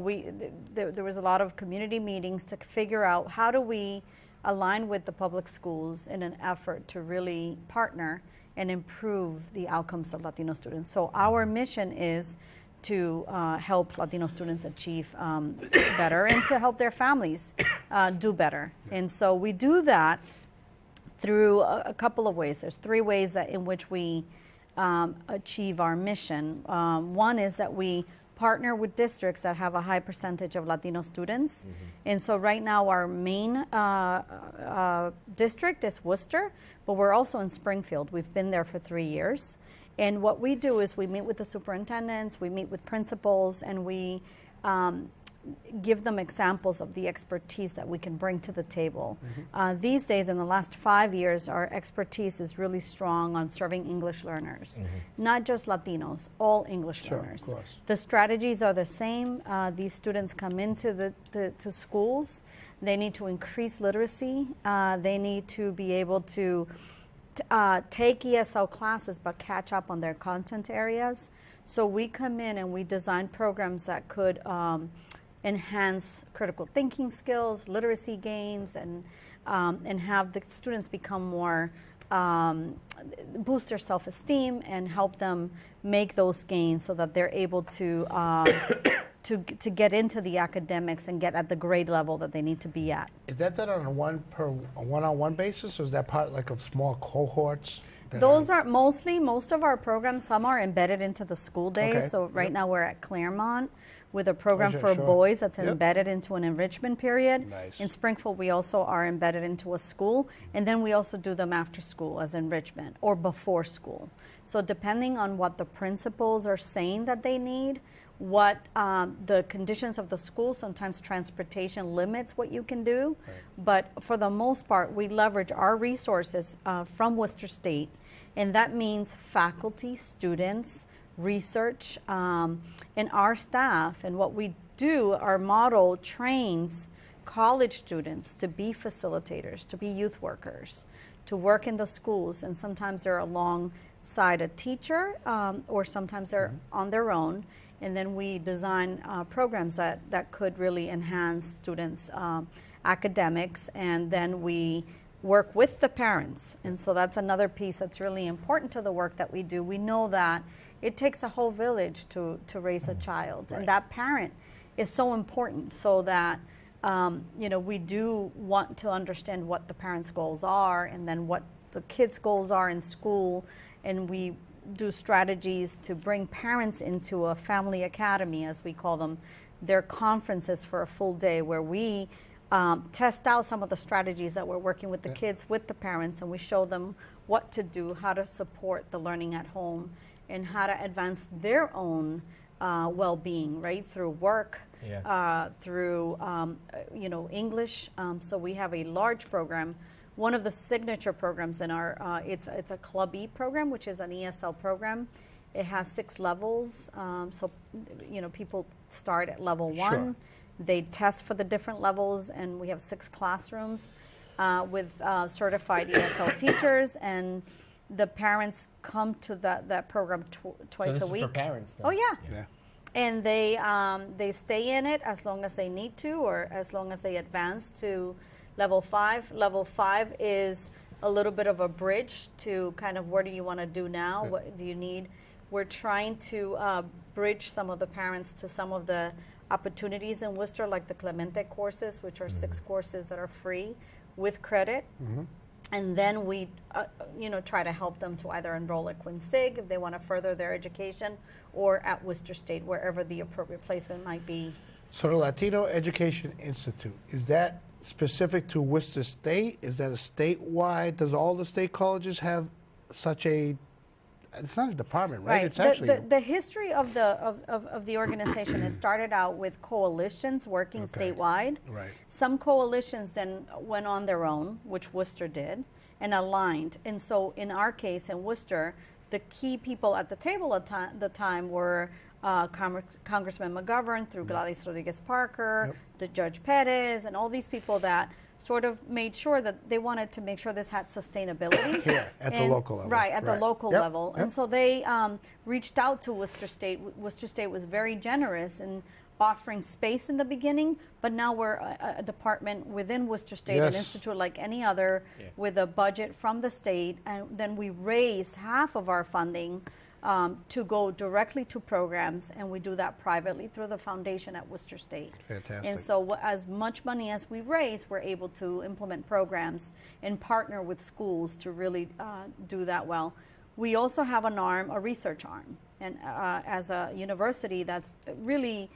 there was a lot of community meetings to figure out how do we align with the public schools in an effort to really partner and improve the outcomes of Latino students. So our mission is to help Latino students achieve better and to help their families do better. And so we do that through a couple of ways. There's 3 ways in which we achieve our mission. One is that we partner with districts that have a high percentage of Latino students. And so right now our main district is Worcester, but we're also in Springfield. We've been there for 3 years. And what we do is we meet with the superintendents, we meet with principals, and we give them examples of the expertise that we can bring to the table. These days, in the last 5 years, our expertise is really strong on serving English learners, not just Latinos, all English learners. Of course. The strategies are the same. These students come into to schools. They need to increase literacy. They need to be able to take ESL classes but catch up on their content areas. So we come in and we design programs that could enhance critical thinking skills, literacy gains, and have the students become more, boost their self-esteem and help them make those gains so that they're able to get into the academics and get at the grade level that they need to be at. Is that done on a one-on-one basis, or is that part like of small cohorts? Those are most of our programs, some are embedded into the school days. Okay. So right now we're at Claremont with a program sure, for sure. boys that's Yep. embedded into an enrichment period. Nice. In Springfield, we also are embedded into a school, and then we also do them after school as enrichment or before school. So depending on what the principals are saying that they need, what the conditions of the school, sometimes transportation limits what you can do. But for the most part, we leverage our resources from Worcester State, and that means faculty, students, research, and our staff. And what we do, our model trains college students to be facilitators, to be youth workers, to work in the schools, and sometimes they're alongside a teacher, or sometimes they're on their own. And then we design programs that could really enhance students' academics, and then we work with the parents. And so that's another piece that's really important to the work that we do. We know that it takes a whole village to raise a child, and that parent is so important, so that we do want to understand what the parents' goals are, and then what the kids' goals are in school, and we do strategies to bring parents into a family academy, as we call them. They're conferences for a full day where we test out some of the strategies that we're working with the kids, with the parents, and we show them what to do, how to support the learning at home, and how to advance their own well-being, right, through work, through English. So we have a large program. One of the signature programs in our it's a Club E program, which is an ESL program. It has 6 levels. So people start at level 1. Sure. They test for the different levels, and we have 6 classrooms with certified ESL teachers, and the parents come to that program twice a week. For parents, then. Oh yeah. Yeah. And they stay in it as long as they need to, or as long as they advance to level 5. Level 5 is a little bit of a bridge to kind of, what do you want to do now? What do you need? We're trying to bridge some of the parents to some of the opportunities in Worcester, like the Clemente courses, which are 6 courses that are free with credit. And then we, try to help them to either enroll at Quincy if they want to further their education, or at Worcester State, wherever the appropriate placement might be. So the Latino Education Institute, is that specific to Worcester State? Is that a statewide? Does all the state colleges have such a? It's not a department, right? It's actually the history of the organization. It started out with coalitions working statewide. Right. Some coalitions then went on their own, which Worcester did, and aligned. And so in our case, in Worcester, the key people at the table at the time were Congressman McGovern, through Gladys Rodriguez Parker, the Judge Perez, and all these people that sort of made sure that they wanted to make sure this had sustainability. Here, at the local level. Right, at the local Yep, level. yep. And so they reached out to Worcester State. Worcester State was very generous in offering space in the beginning, but now we're a department within Worcester State, an Yes. institute like any other, with a budget from the state, and then we raise half of our funding to go directly to programs, and we do that privately through the foundation at Worcester State. Fantastic. And so as much money as we raise, we're able to implement programs and partner with schools to really do that well. We also have an arm, a research arm, and as a university, that's really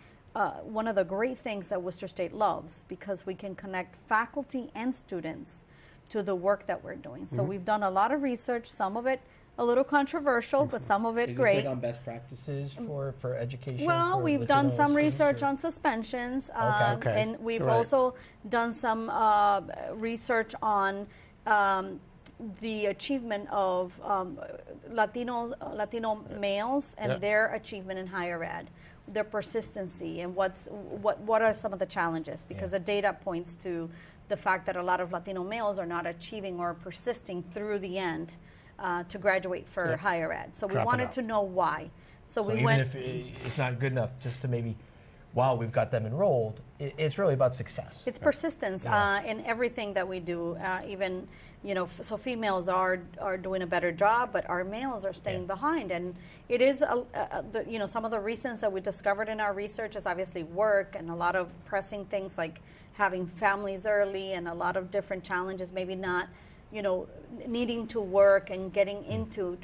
one of the great things that Worcester State loves, because we can connect faculty and students to the work that we're doing. So we've done a lot of research, some of it a little controversial, but some of it Is great. this like on best practices for education? Well, for we've done Latino some students, research or- on suspensions, Okay. and we've Right. also done some research on the achievement of Latino males and Yeah. their achievement in higher ed, their persistency, and what are some of the challenges, because the data points to the fact that a lot of Latino males are not achieving or persisting through the end to graduate for Yeah. higher ed. So we Dropping wanted out. to know why. So So we even went. if it's not good enough, just to maybe, while we've got them enrolled, it's really about success. It's persistence Yeah. in everything that we do. Even, so females are doing a better job, but our males are staying Yeah. behind. And it is, some of the reasons that we discovered in our research is obviously work and a lot of pressing things like having families early and a lot of different challenges, maybe not, needing to work and getting into,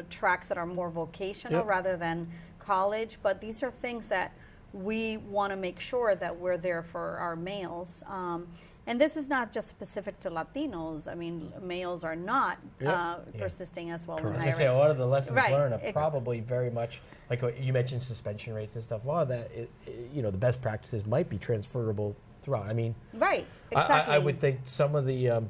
tracks that are more vocational Yep. rather than college. But these are things that we want to make sure that we're there for our males. And this is not just specific to Latinos. I mean, males are not Yeah. persisting as well I in was higher going to say, a ed. lot of the lessons Right. learned are probably very much, like what you mentioned suspension rates and stuff, a lot of that, the best practices might be transferable throughout. I mean, Right, exactly. I would think some of the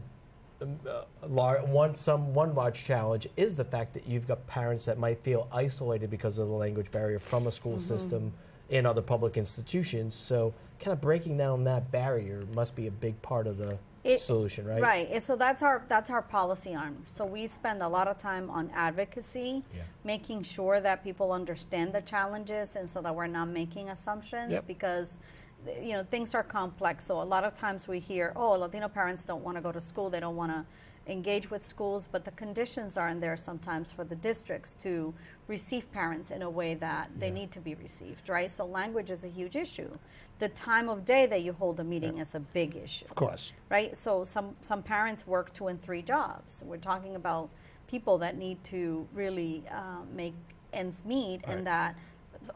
one large challenge is the fact that you've got parents that might feel isolated because of the language barrier from a school system in other public institutions. So, kind of breaking down that barrier must be a big part of the solution, right? Right. And so that's our policy arm. So we spend a lot of time on advocacy, Yeah. making sure that people understand the challenges, and so that we're not making assumptions, Yep. because things are complex. So a lot of times we hear, oh, Latino parents don't want to go to school, they don't want to engage with schools, but the conditions aren't there sometimes for the districts to receive parents in a way that they need to be received, right? So language is a huge issue. The time of day that you hold a meeting is a big issue. Of course. Right? So some parents work 2 and 3 jobs. We're talking about people that need to really make ends meet, Right. and that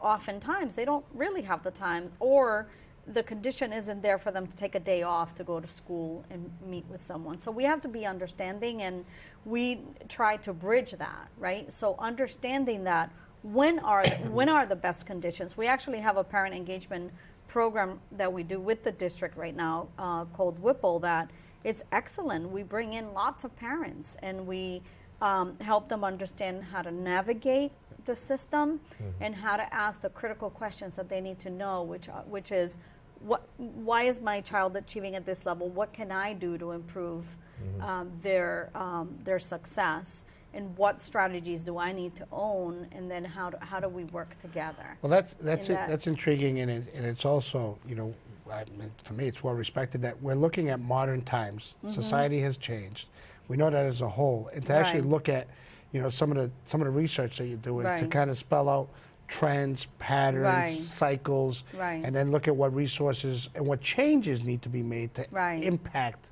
oftentimes they don't really have the time, or the condition isn't there for them to take a day off to go to school and meet with someone. So we have to be understanding, and we try to bridge that, right? So understanding that when are the best conditions. We actually have a parent engagement program that we do with the district right now called Whipple, that it's excellent. We bring in lots of parents, and we help them understand how to navigate the system and how to ask the critical questions that they need to know, which is, why is my child achieving at this level? What can I do to improve their success? And what strategies do I need to own? And then how do we work together? Well, that's In that- that's intriguing, and it's also, for me, it's well respected that we're looking at modern times. Society has changed. We know that as a whole, and to actually Right. look at, some of the research that you're doing to Right. kind of spell out trends, patterns, Right. cycles, Right. and then look at what resources and what changes need to be made to Right. impact,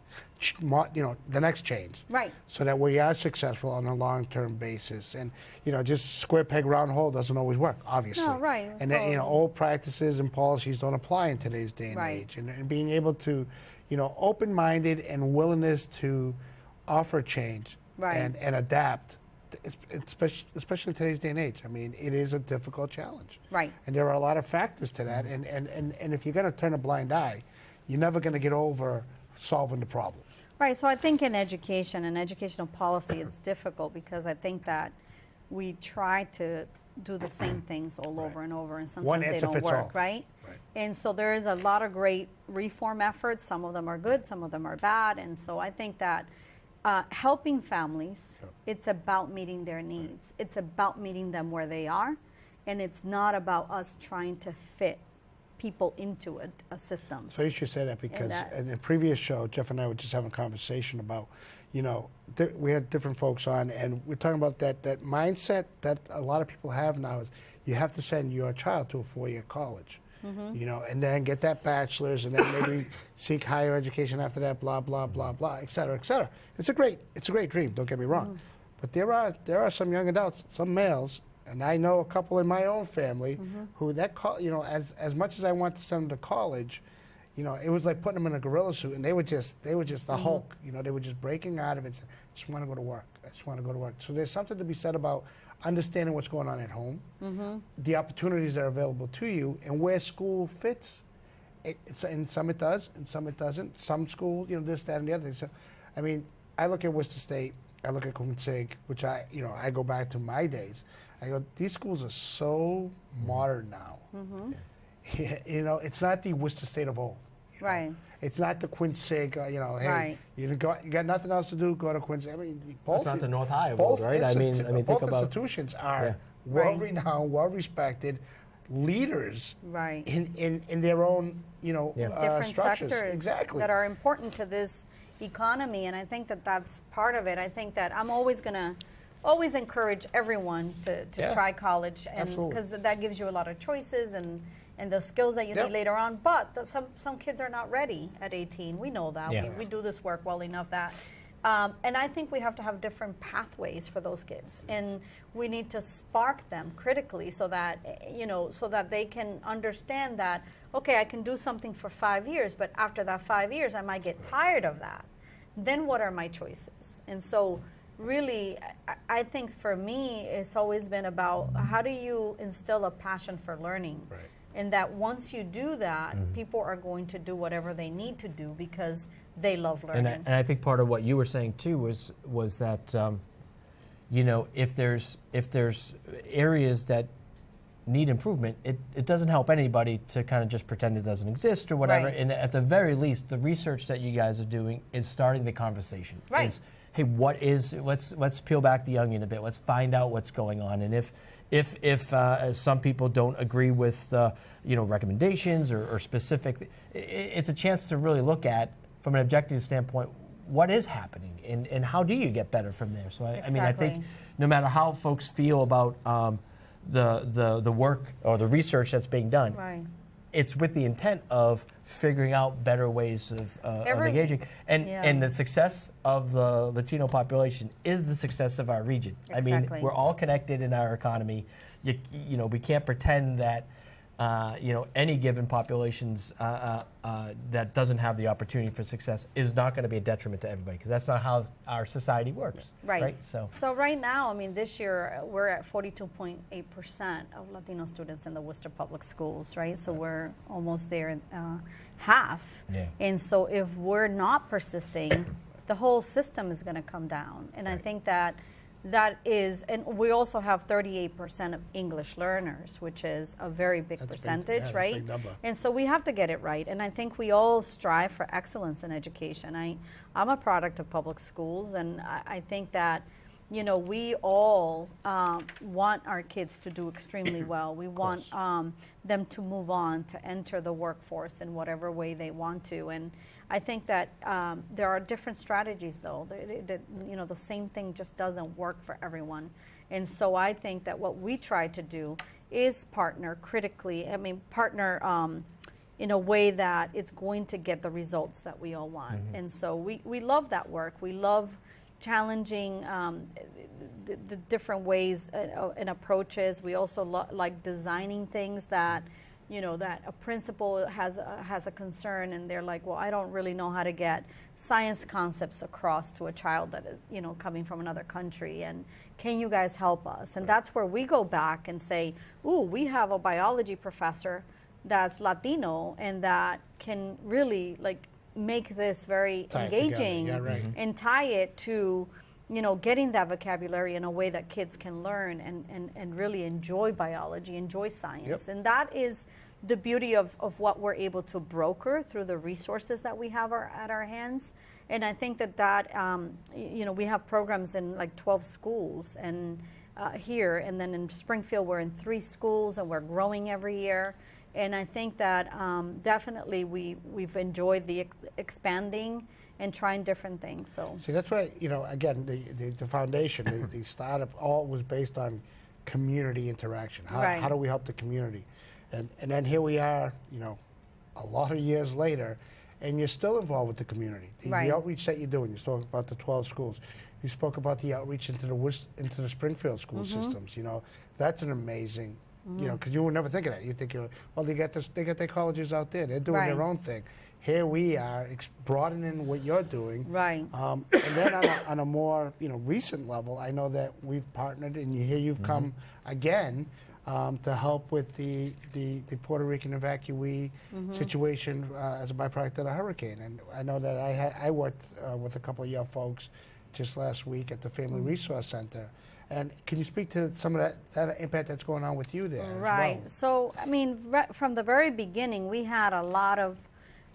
the next change. Right. So that we are successful on a long-term basis, and just square peg round hole doesn't always work, obviously. No, right. And that, So- old practices and policies don't apply in today's day and Right. age. And being able to, open-minded and willingness to offer change Right. and adapt, especially in today's day and age. I mean, it is a difficult challenge. Right. And there are a lot of factors to that. And if you're going to turn a blind eye, you're never going to get over solving the problem. Right, so I think in education and educational policy, it's difficult because I think that we try to do the same things all over and over, and sometimes they answer don't fits work, all. right? Right. And so there is a lot of great reform efforts. Some of them are good, some of them are bad, and so I think that helping families, it's about meeting their needs. It's about meeting them where they are, and it's not about us trying to fit people into a system. So you should say that because that- in the previous show, Jeff and I were just having a conversation about, you know, we had different folks on, and we're talking about that mindset that a lot of people have now is you have to send your child to a 4-year college, you know, and then get that bachelor's, and then maybe seek higher education after that, blah blah blah blah, et cetera, et cetera. It's a great dream. Don't get me wrong, but there are some young adults, some males, and I know a couple in my own family who you know, as much as I want to send them to college, you know, it was like putting them in a gorilla suit, and they were just the Hulk. You know, they were just breaking out of it. I just want to go to work. I just want to go to work. So there's something to be said about understanding what's going on at home, the opportunities that are available to you, and where school fits. In some it does, and some it doesn't. Some schools, you know, this, that, and the other thing. So, I mean, I look at Worcester State. I look at Quincy, which I go back to my days. I go, these schools are so modern now. You know, it's not the Worcester State of old. You Right. know? It's not the Quincy, you know, hey, Right. you got nothing else to do, go to Quincy. I mean, both. It's not the North High of both old, right? I mean, both think about institutions are Yeah. well-renowned, well-respected leaders Right. in their own, you know, Yeah. Different structures. sectors Exactly. that are important to this economy, and I think that that's part of it. I think that I'm always going to encourage everyone to Yeah. try college, and Absolutely. because that gives you a lot of choices and the skills that you Yep. need later on. But some kids are not ready at 18. We know that. Yeah. We do this work well enough that. And I think we have to have different pathways for those kids, and we need to spark them critically so that so that they can understand that, okay, I can do something for 5 years, but after that 5 years, I might get tired of that. Then what are my choices? And so, really, I think for me, it's always been about how do you instill a passion for learning, Right. and that once you do that, people are going to do whatever they need to do because they love learning. And I think part of what you were saying too was that you know, if there's areas that need improvement, it doesn't help anybody to kind of just pretend it doesn't exist or whatever. Right. And at the very least, the research that you guys are doing is starting the conversation. Right. Is, hey, let's peel back the onion a bit. Let's find out what's going on. And if some people don't agree with the recommendations or specific, it's a chance to really look at, from an objective standpoint, what is happening and how do you get better from there. So I mean, I think Exactly. no matter how folks feel about the work or the research that's being done, Right. it's with the intent of figuring out better ways of engaging. And Yeah. and the success of the Latino population is the success of our region. I mean, Exactly. we're all connected in our economy. You know, we can't pretend that any given populations that doesn't have the opportunity for success is not going to be a detriment to everybody, because that's not how our society works. Right. So right now, I mean, this year we're at 42.8% of Latino students in the Worcester Public Schools, right? So we're almost there, half. Yeah. And so if we're not persisting, the whole system is going to come down. And I think that is, and we also have 38% of English learners, which is a very big That's big. percentage, Yeah, that's a right? big number. And so we have to get it right. And I think we all strive for excellence in education. I'm a product of public schools, and I think that, we all want our kids to do extremely well. We want them to move on, to enter the workforce in whatever way they want to. And I think that there are different strategies, though. The same thing just doesn't work for everyone. And so I think that what we try to do is partner critically, partner in a way that it's going to get the results that we all want. And so we love that work. We love challenging the different ways and approaches. We also like designing things that that a principal has a concern, and they're like, well, I don't really know how to get science concepts across to a child that is, coming from another country, and can you guys help us? And that's where we go back and say, ooh, we have a biology professor that's Latino and that can really make this very Tie it together. engaging Yeah, right. and tie it to getting that vocabulary in a way that kids can learn and really enjoy biology, enjoy science. Yep. And that is the beauty of what we're able to broker through the resources that we have at our hands. And I think that we have programs in 12 schools and here, and then in Springfield we're in 3 schools, and we're growing every year. And I think that definitely we've enjoyed the expanding and trying different things. So See, that's why, again, the foundation, the startup, all was based on community interaction. Right. How do we help the community? And then here we are, a lot of years later, and you're still involved with the community. Right. The outreach that you're doing, you spoke about the 12 schools. You spoke about the outreach into the Springfield school systems. That's an amazing, because you would never think of that. You think, well, they got their colleges out there. They're doing their Right. own thing. Here we are broadening what you're doing. right. And then on a more recent level, I know that we've partnered, and here you've come again to help with the Puerto Rican evacuee situation as a byproduct of the hurricane. And I know that I worked with a couple of your folks just last week at the Family Resource Center. And can you speak to some of that impact that's going on with you there? Right. As So, I mean, from the very beginning, we had a lot of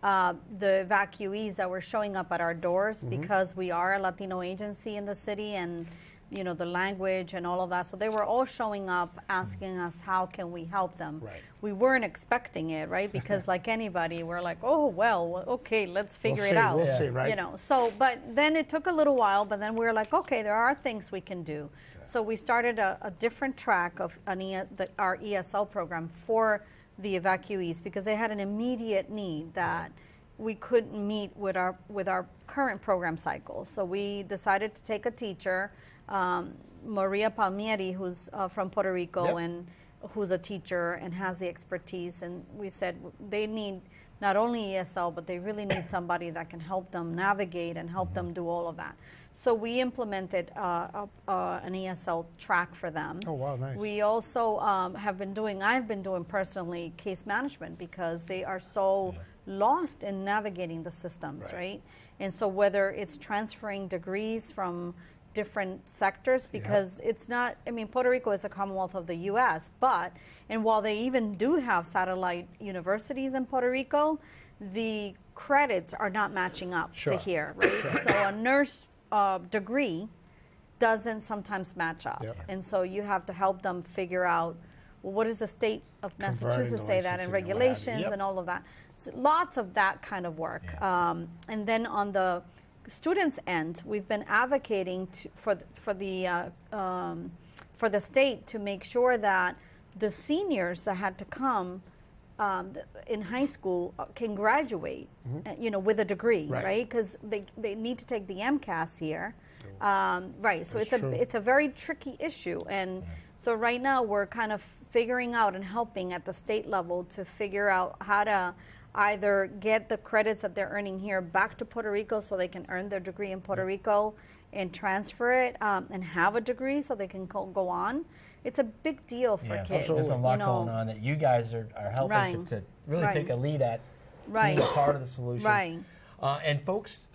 the evacuees that were showing up at our doors because we are a Latino agency in the city, and the language and all of that. So they were all showing up asking us, how can we help them? Right. We weren't expecting it, right? Because like anybody, we're like, oh, well, okay, let's figure it see, out. we'll see, right? So, but then it took a little while, but then we were like, okay, there are things we can do. So we started a different track of our ESL program for the evacuees, because they had an immediate need that we couldn't meet with our current program cycle. So we decided to take a teacher, Maria Palmieri, who's from Puerto Rico, Yep. and who's a teacher and has the expertise. And we said they need not only ESL, but they really need somebody that can help them navigate and help them do all of that. So we implemented an ESL track for them. Oh, wow, nice. We also I've been doing personally case management, because they are so lost in navigating the systems, right? And so whether it's transferring degrees from different sectors, because it's not, I mean, Puerto Rico is a Commonwealth of the U.S., and while they even do have satellite universities in Puerto Rico, the credits are not matching up to here, right? So a nurse degree doesn't sometimes match up. Yep. And so you have to help them figure out, well, what does the state of Converting Massachusetts the say that, licensing and and what have you. regulations Yep. and all of that. So lots of that kind of work. And then on the students' end, we've been advocating for the state to make sure that the seniors that had to come in high school can graduate, with a degree, right? Because they need to take the MCAS here, right? So That's it's a very tricky issue, and so right now we're kind of figuring out and helping at the state level to figure out how to either get the credits that they're earning here back to Puerto Rico so they can earn their degree in Puerto Rico and transfer it and have a degree so they can go on. It's a big deal for kids. There's a lot you know. going on that you guys are helping Right. to really Right. take a lead at Right. being a part of the solution. Right. And folks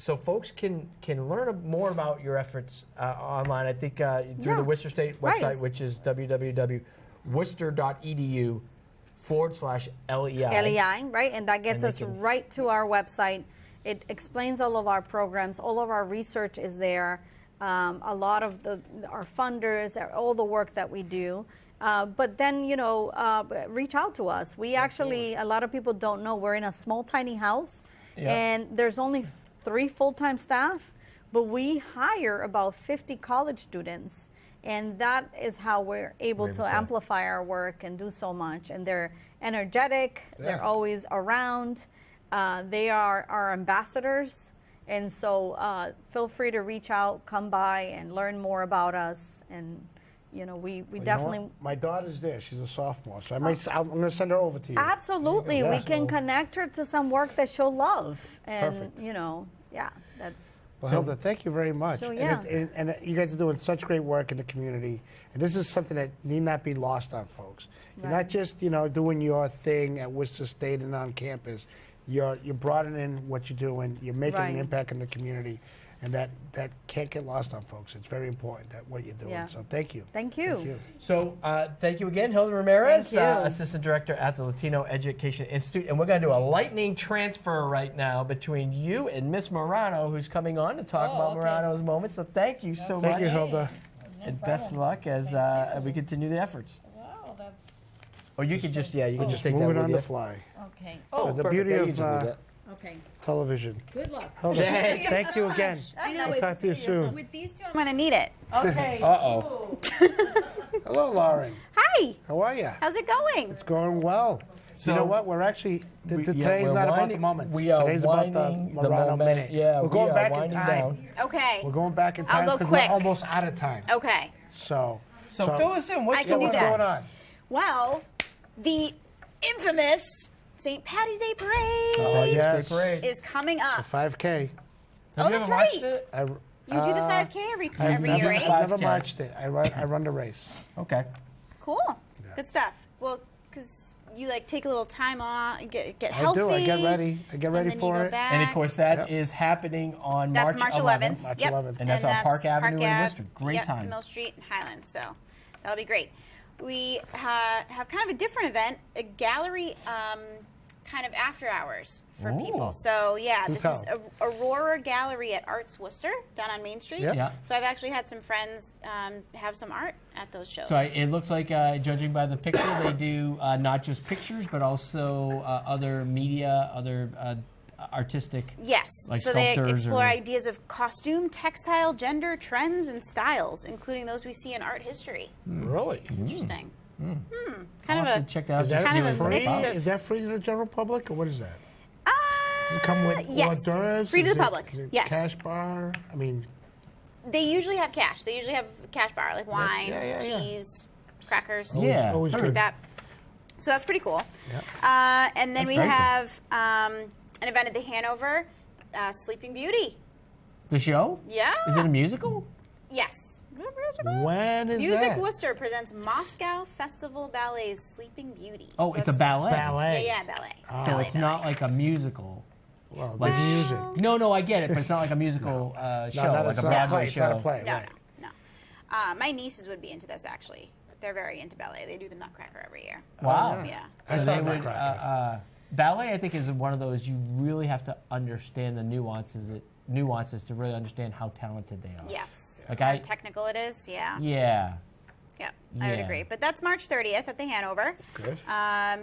can learn more about your efforts online. I think through Yeah. the Worcester State Right. website, which is www.worcester.edu/LEI. LEI, right? And that gets And they us can- right to our website. It explains all of our programs. All of our research is there. A lot of our funders, all the work that we do. But then, reach out to us. We actually, a lot of people don't know, we're in a small, tiny house, and there's only 3 full-time staff, but we hire about 50 college students. And that is how we're able to amplify our work and do so much. And they're energetic. They're always around. They are our ambassadors. And so feel free to reach out, come by, and learn more about us. And, we Well, you know definitely... what? My daughter's there. She's a sophomore, so I'm going to send her over to you. Absolutely. Yeah. We can connect her to some work that she'll love. And, Perfect. that's... Well, Hilda, thank you very much. Sure, And yeah. and you guys are doing such great work in the community. And this is something that need not be lost on folks. You're not just, doing your thing at Worcester State and on campus. You're broadening what you're doing. You're making an Right. impact in the community. And that can't get lost on folks. It's very important that what you're doing. Yeah. So thank you. Thank you. Thank you. So thank you again, Hilda Ramirez, Thank you. Assistant Director at the Latino Education Institute. And we're going to do a lightning transfer right now between you and Miss Morano, who's coming on to talk about Morano's moment. So thank you so Thank much. you, Hilda. And best of luck as we continue the efforts. Wow, that's Or you could just, you could just take Move that it with on you. the fly. Okay. Oh, the perfect. beauty Yeah, you of, just leave that. Okay. Television. Good luck. Hold on. Thanks. Thank you again. I know. I'll talk to you soon. With these two, I'm going to need it. Okay. Uh-oh. Hello, Lauren. Hi. How are you? How's it going? It's going well. So- you know what? We're actually today's we're not about the winding- moment. we are Today's about winding the the Morano moment. minute. Yeah, we're going we are back in winding time. down. Okay. We're going back in I'll time go because quick. we're almost out of time. Okay. So So fill us in. What's I can do what's that. going on? Well, the infamous St. Patty's Day Parade Oh, yes. Parade. is coming up. 5K. Have Oh, you that's ever watched right. it? I, You do the 5K every never year, done right? the I've never 5K. marched it. I run the race. Okay. Cool. Good stuff. Well, because you like take a little time off, get I healthy. do. I get ready. I get ready and then for you go it. Back. And of course, that Yep. is happening on That's March March 11th. March Yep. 11th. And that's on Park Avenue in Ave, Worcester. Great yep, time. Mill Street and Highland. So that'll be great. We have kind of a different event, a gallery kind of after hours for Ooh. people. So yeah, this tell. is Aurora Gallery at Arts Worcester down on Main Street. Yep. Yeah. So I've actually had some friends have some art at those shows. So it looks like, judging by the picture, they do not just pictures, but also other media, other artistic. Yes. Like so they sculptors explore or- ideas of costume, textile, gender, trends, and styles, including those we see in art history. Really? Interesting. I'll Kind of have a to check that out. Is just that see kind of what a it's mix about. of- Is that free to the general public, or what is that? uh, Does it come with yes. hors d'oeuvres? Free to Is the it- public. is it Yes. Cash bar. I mean, They usually have cash. They usually have cash bar, like wine, yeah. cheese, crackers, Yeah. always stuff good. like that. So that's pretty cool. And then That's we very cool. have an event at the Hanover, Sleeping Beauty. The show? Yeah. Is it a musical? Yes. when is Music that? Worcester presents Moscow Festival Ballet's Sleeping Beauty. Oh, So it's a that's- ballet. Ballet. Yeah, ballet. So Ballet, it's not ballet. like a musical. Well, Like the music. No, I get it, but it's not like a musical show, not like a not Broadway play, it's show. not a play. No, right. no. My nieces would be into this, actually. They're very into ballet. They do the Nutcracker every year. Wow. Yeah. I So saw they would. Nutcracker. Ballet, I think, is one of those you really have to understand the nuances to really understand how talented they are. Yes. Like How I- technical it is, yeah. Yeah. Yeah, I would Yeah. agree. But that's March 30th at the Hanover. Good.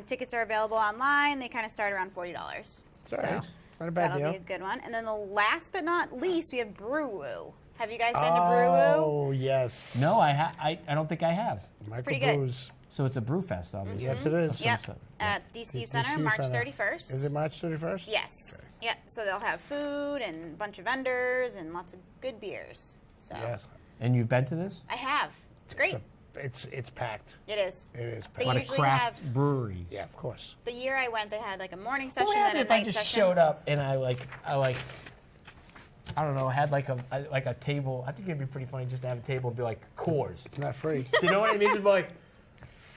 Tickets are available online. They kind of start around $40. It's all right. Not a bad That'll deal. be a good one. And then the last but not least, we have Brew Woo. Have you guys been to Brew Woo? Oh yes. No, I don't think I have. Michael Pretty good. Brews. So it's a brew fest, obviously. Yes, it is. Yep. sort. At DCU DCU Center, March Center. 31st. Is it March 31st? Yes. Yep. So they'll have food and a bunch of vendors and lots of good beers. So Yes. And you've been to this? I have. It's great. It's packed. It is. It is They packed. What a usually craft have- brewery. Yeah, of course. The year I went, they had like a morning What session would and happen a if I night just session. showed up and I don't know, had like a table? I think it'd be pretty funny just to have a table and be like Coors. It's not free. Do you know what I mean? Just be like,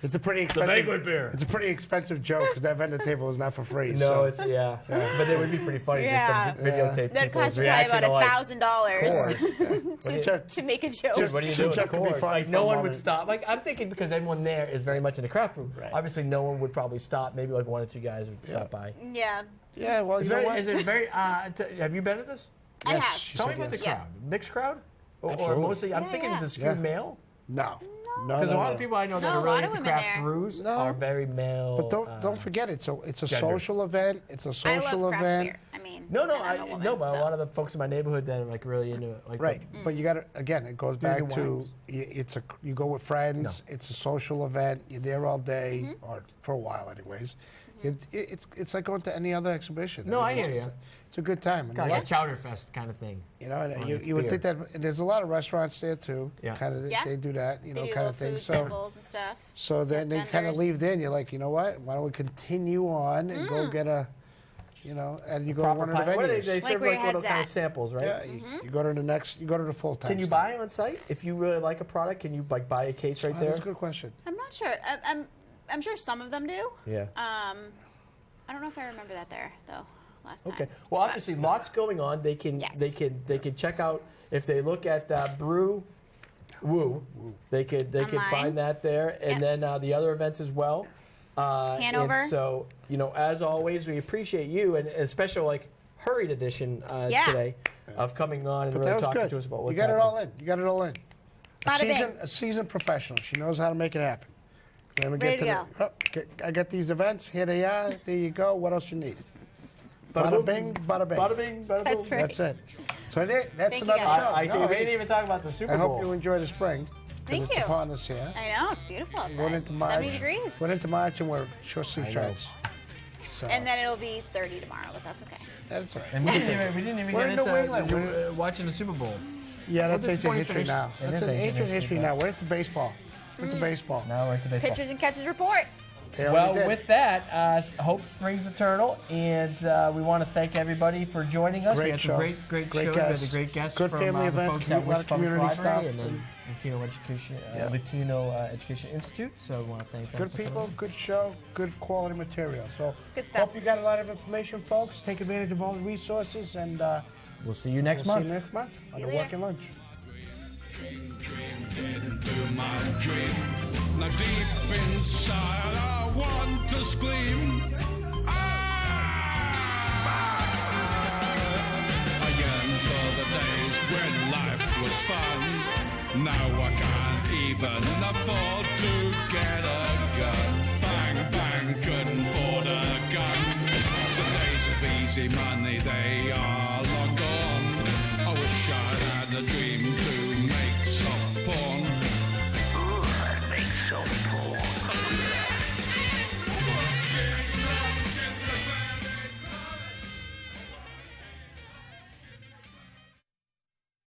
It's a pretty expensive. banquet beer. It's a pretty expensive joke because that vendor table is not for free. no, so. it's yeah. But it would be pretty funny Yeah. just to videotape That people's cost you probably reaction about to like, $1,000 Chuck- to make a joke. Just- what are you So doing? Chuck could be Coors? funny Like for no a one would moment. stop. Like I'm thinking because everyone there is very much into craft brew. Right. Obviously, no one would probably stop. Maybe like one or two guys would stop by. Yeah. Yeah, well, Is you know what? it very? Have you been to this? I Yes, have. she Tell me said about the yes. crowd. Mixed crowd? Or Absolutely. mostly? I'm Yeah, thinking yeah. it's a skewed Yeah. male. No. No, Because no, a lot no. of people I know that No, are a really lot of into women craft there. brews No. are very male. But don't forget, it's a gender. social event. It's a I social love craft event. beer. I mean, No, and I'm a I woman, no, but so. a lot of the folks in my neighborhood that are like really into it. Like Right, but you got to again. It goes Do the back to wines. you go with friends. No. It's a social event. You're there all day, or for a while, anyways. It's like going to any other exhibition. No, I it's hear just ya. It's a good time. And kind a of lot- like a chowder fest kind of thing. you know, and on you, its you would beer. think that and there's a lot of restaurants there too. Yeah. Kind of Yeah. they do that, you They know, do kind little of thing. food So samples and stuff. so then they kind of vendors. leave there, and you're like, you know what? Why don't we continue on and go get a, you know, and you go to Proper one of the pint. What do venues. they Like serve where like your little head's kind at. of samples, right? Yeah, you go to the next. You go to the full time. Can you buy on site if you really like a product? Can you like buy a case right there? That's a good question. I'm not sure. I'm sure some of them do. Yeah. I don't know if I remember that there though last time. Okay. Well, obviously, lots going on. They can Yes. they can check out if they look at Brew Woo. They could Online. find that there, and Yep. then the other events as well. Hanover. And so as always, we appreciate you and a special like hurried edition Yeah. today of coming on and But really that was talking good. to us about what's You got happening. it all in. You got it all in. Bada bing. A seasoned professional. She knows how to make it happen. Let me Ready get to to I got these events. Here they are. There you go. What else you need? Bada Bada boom. bing, bada bing. Bada bing, bada boom. That's right. That's it. So that's Thank you, another guys. show. I No, we hey, didn't even talk about the Super I Bowl. hope you enjoy the spring. 'cause Thank it's you. upon us here. I know, it's beautiful outside. Going into March. 70 degrees. Went into March and we're short sleeve I know. shirts. So And then it'll be 30 tomorrow, but that's okay. that's all right. And we didn't even We're get in into New England. watching the Super Bowl. Yeah, that's Well, this ancient point history finished. now. It That's is an ancient ancient history, history yeah. now. We're into baseball. We're into baseball. Now we're into baseball. Pitchers and catches report. They Well, already did. with that, hope springs eternal, and we want to thank everybody for joining us. Great we had show. some great Great shows. We had guests. the great guests Good from family the event, folks commu- at lot of Wish Public community Library stuff. and then Latino Education, Yeah. Latino Education Institute. So we want to thank them. Good for coming. people, good show, good quality material. So Good stuff. hope you got a lot of information, folks. Take advantage of all the resources, and We'll see you next we'll month. see you next month on you the later. Working Lunch. Into my dreams. Now deep inside I want to scream. I yearn for the days when life was fun. Now I can't even afford to get a gun. Bang, bang, couldn't afford a gun. The days of easy money, they are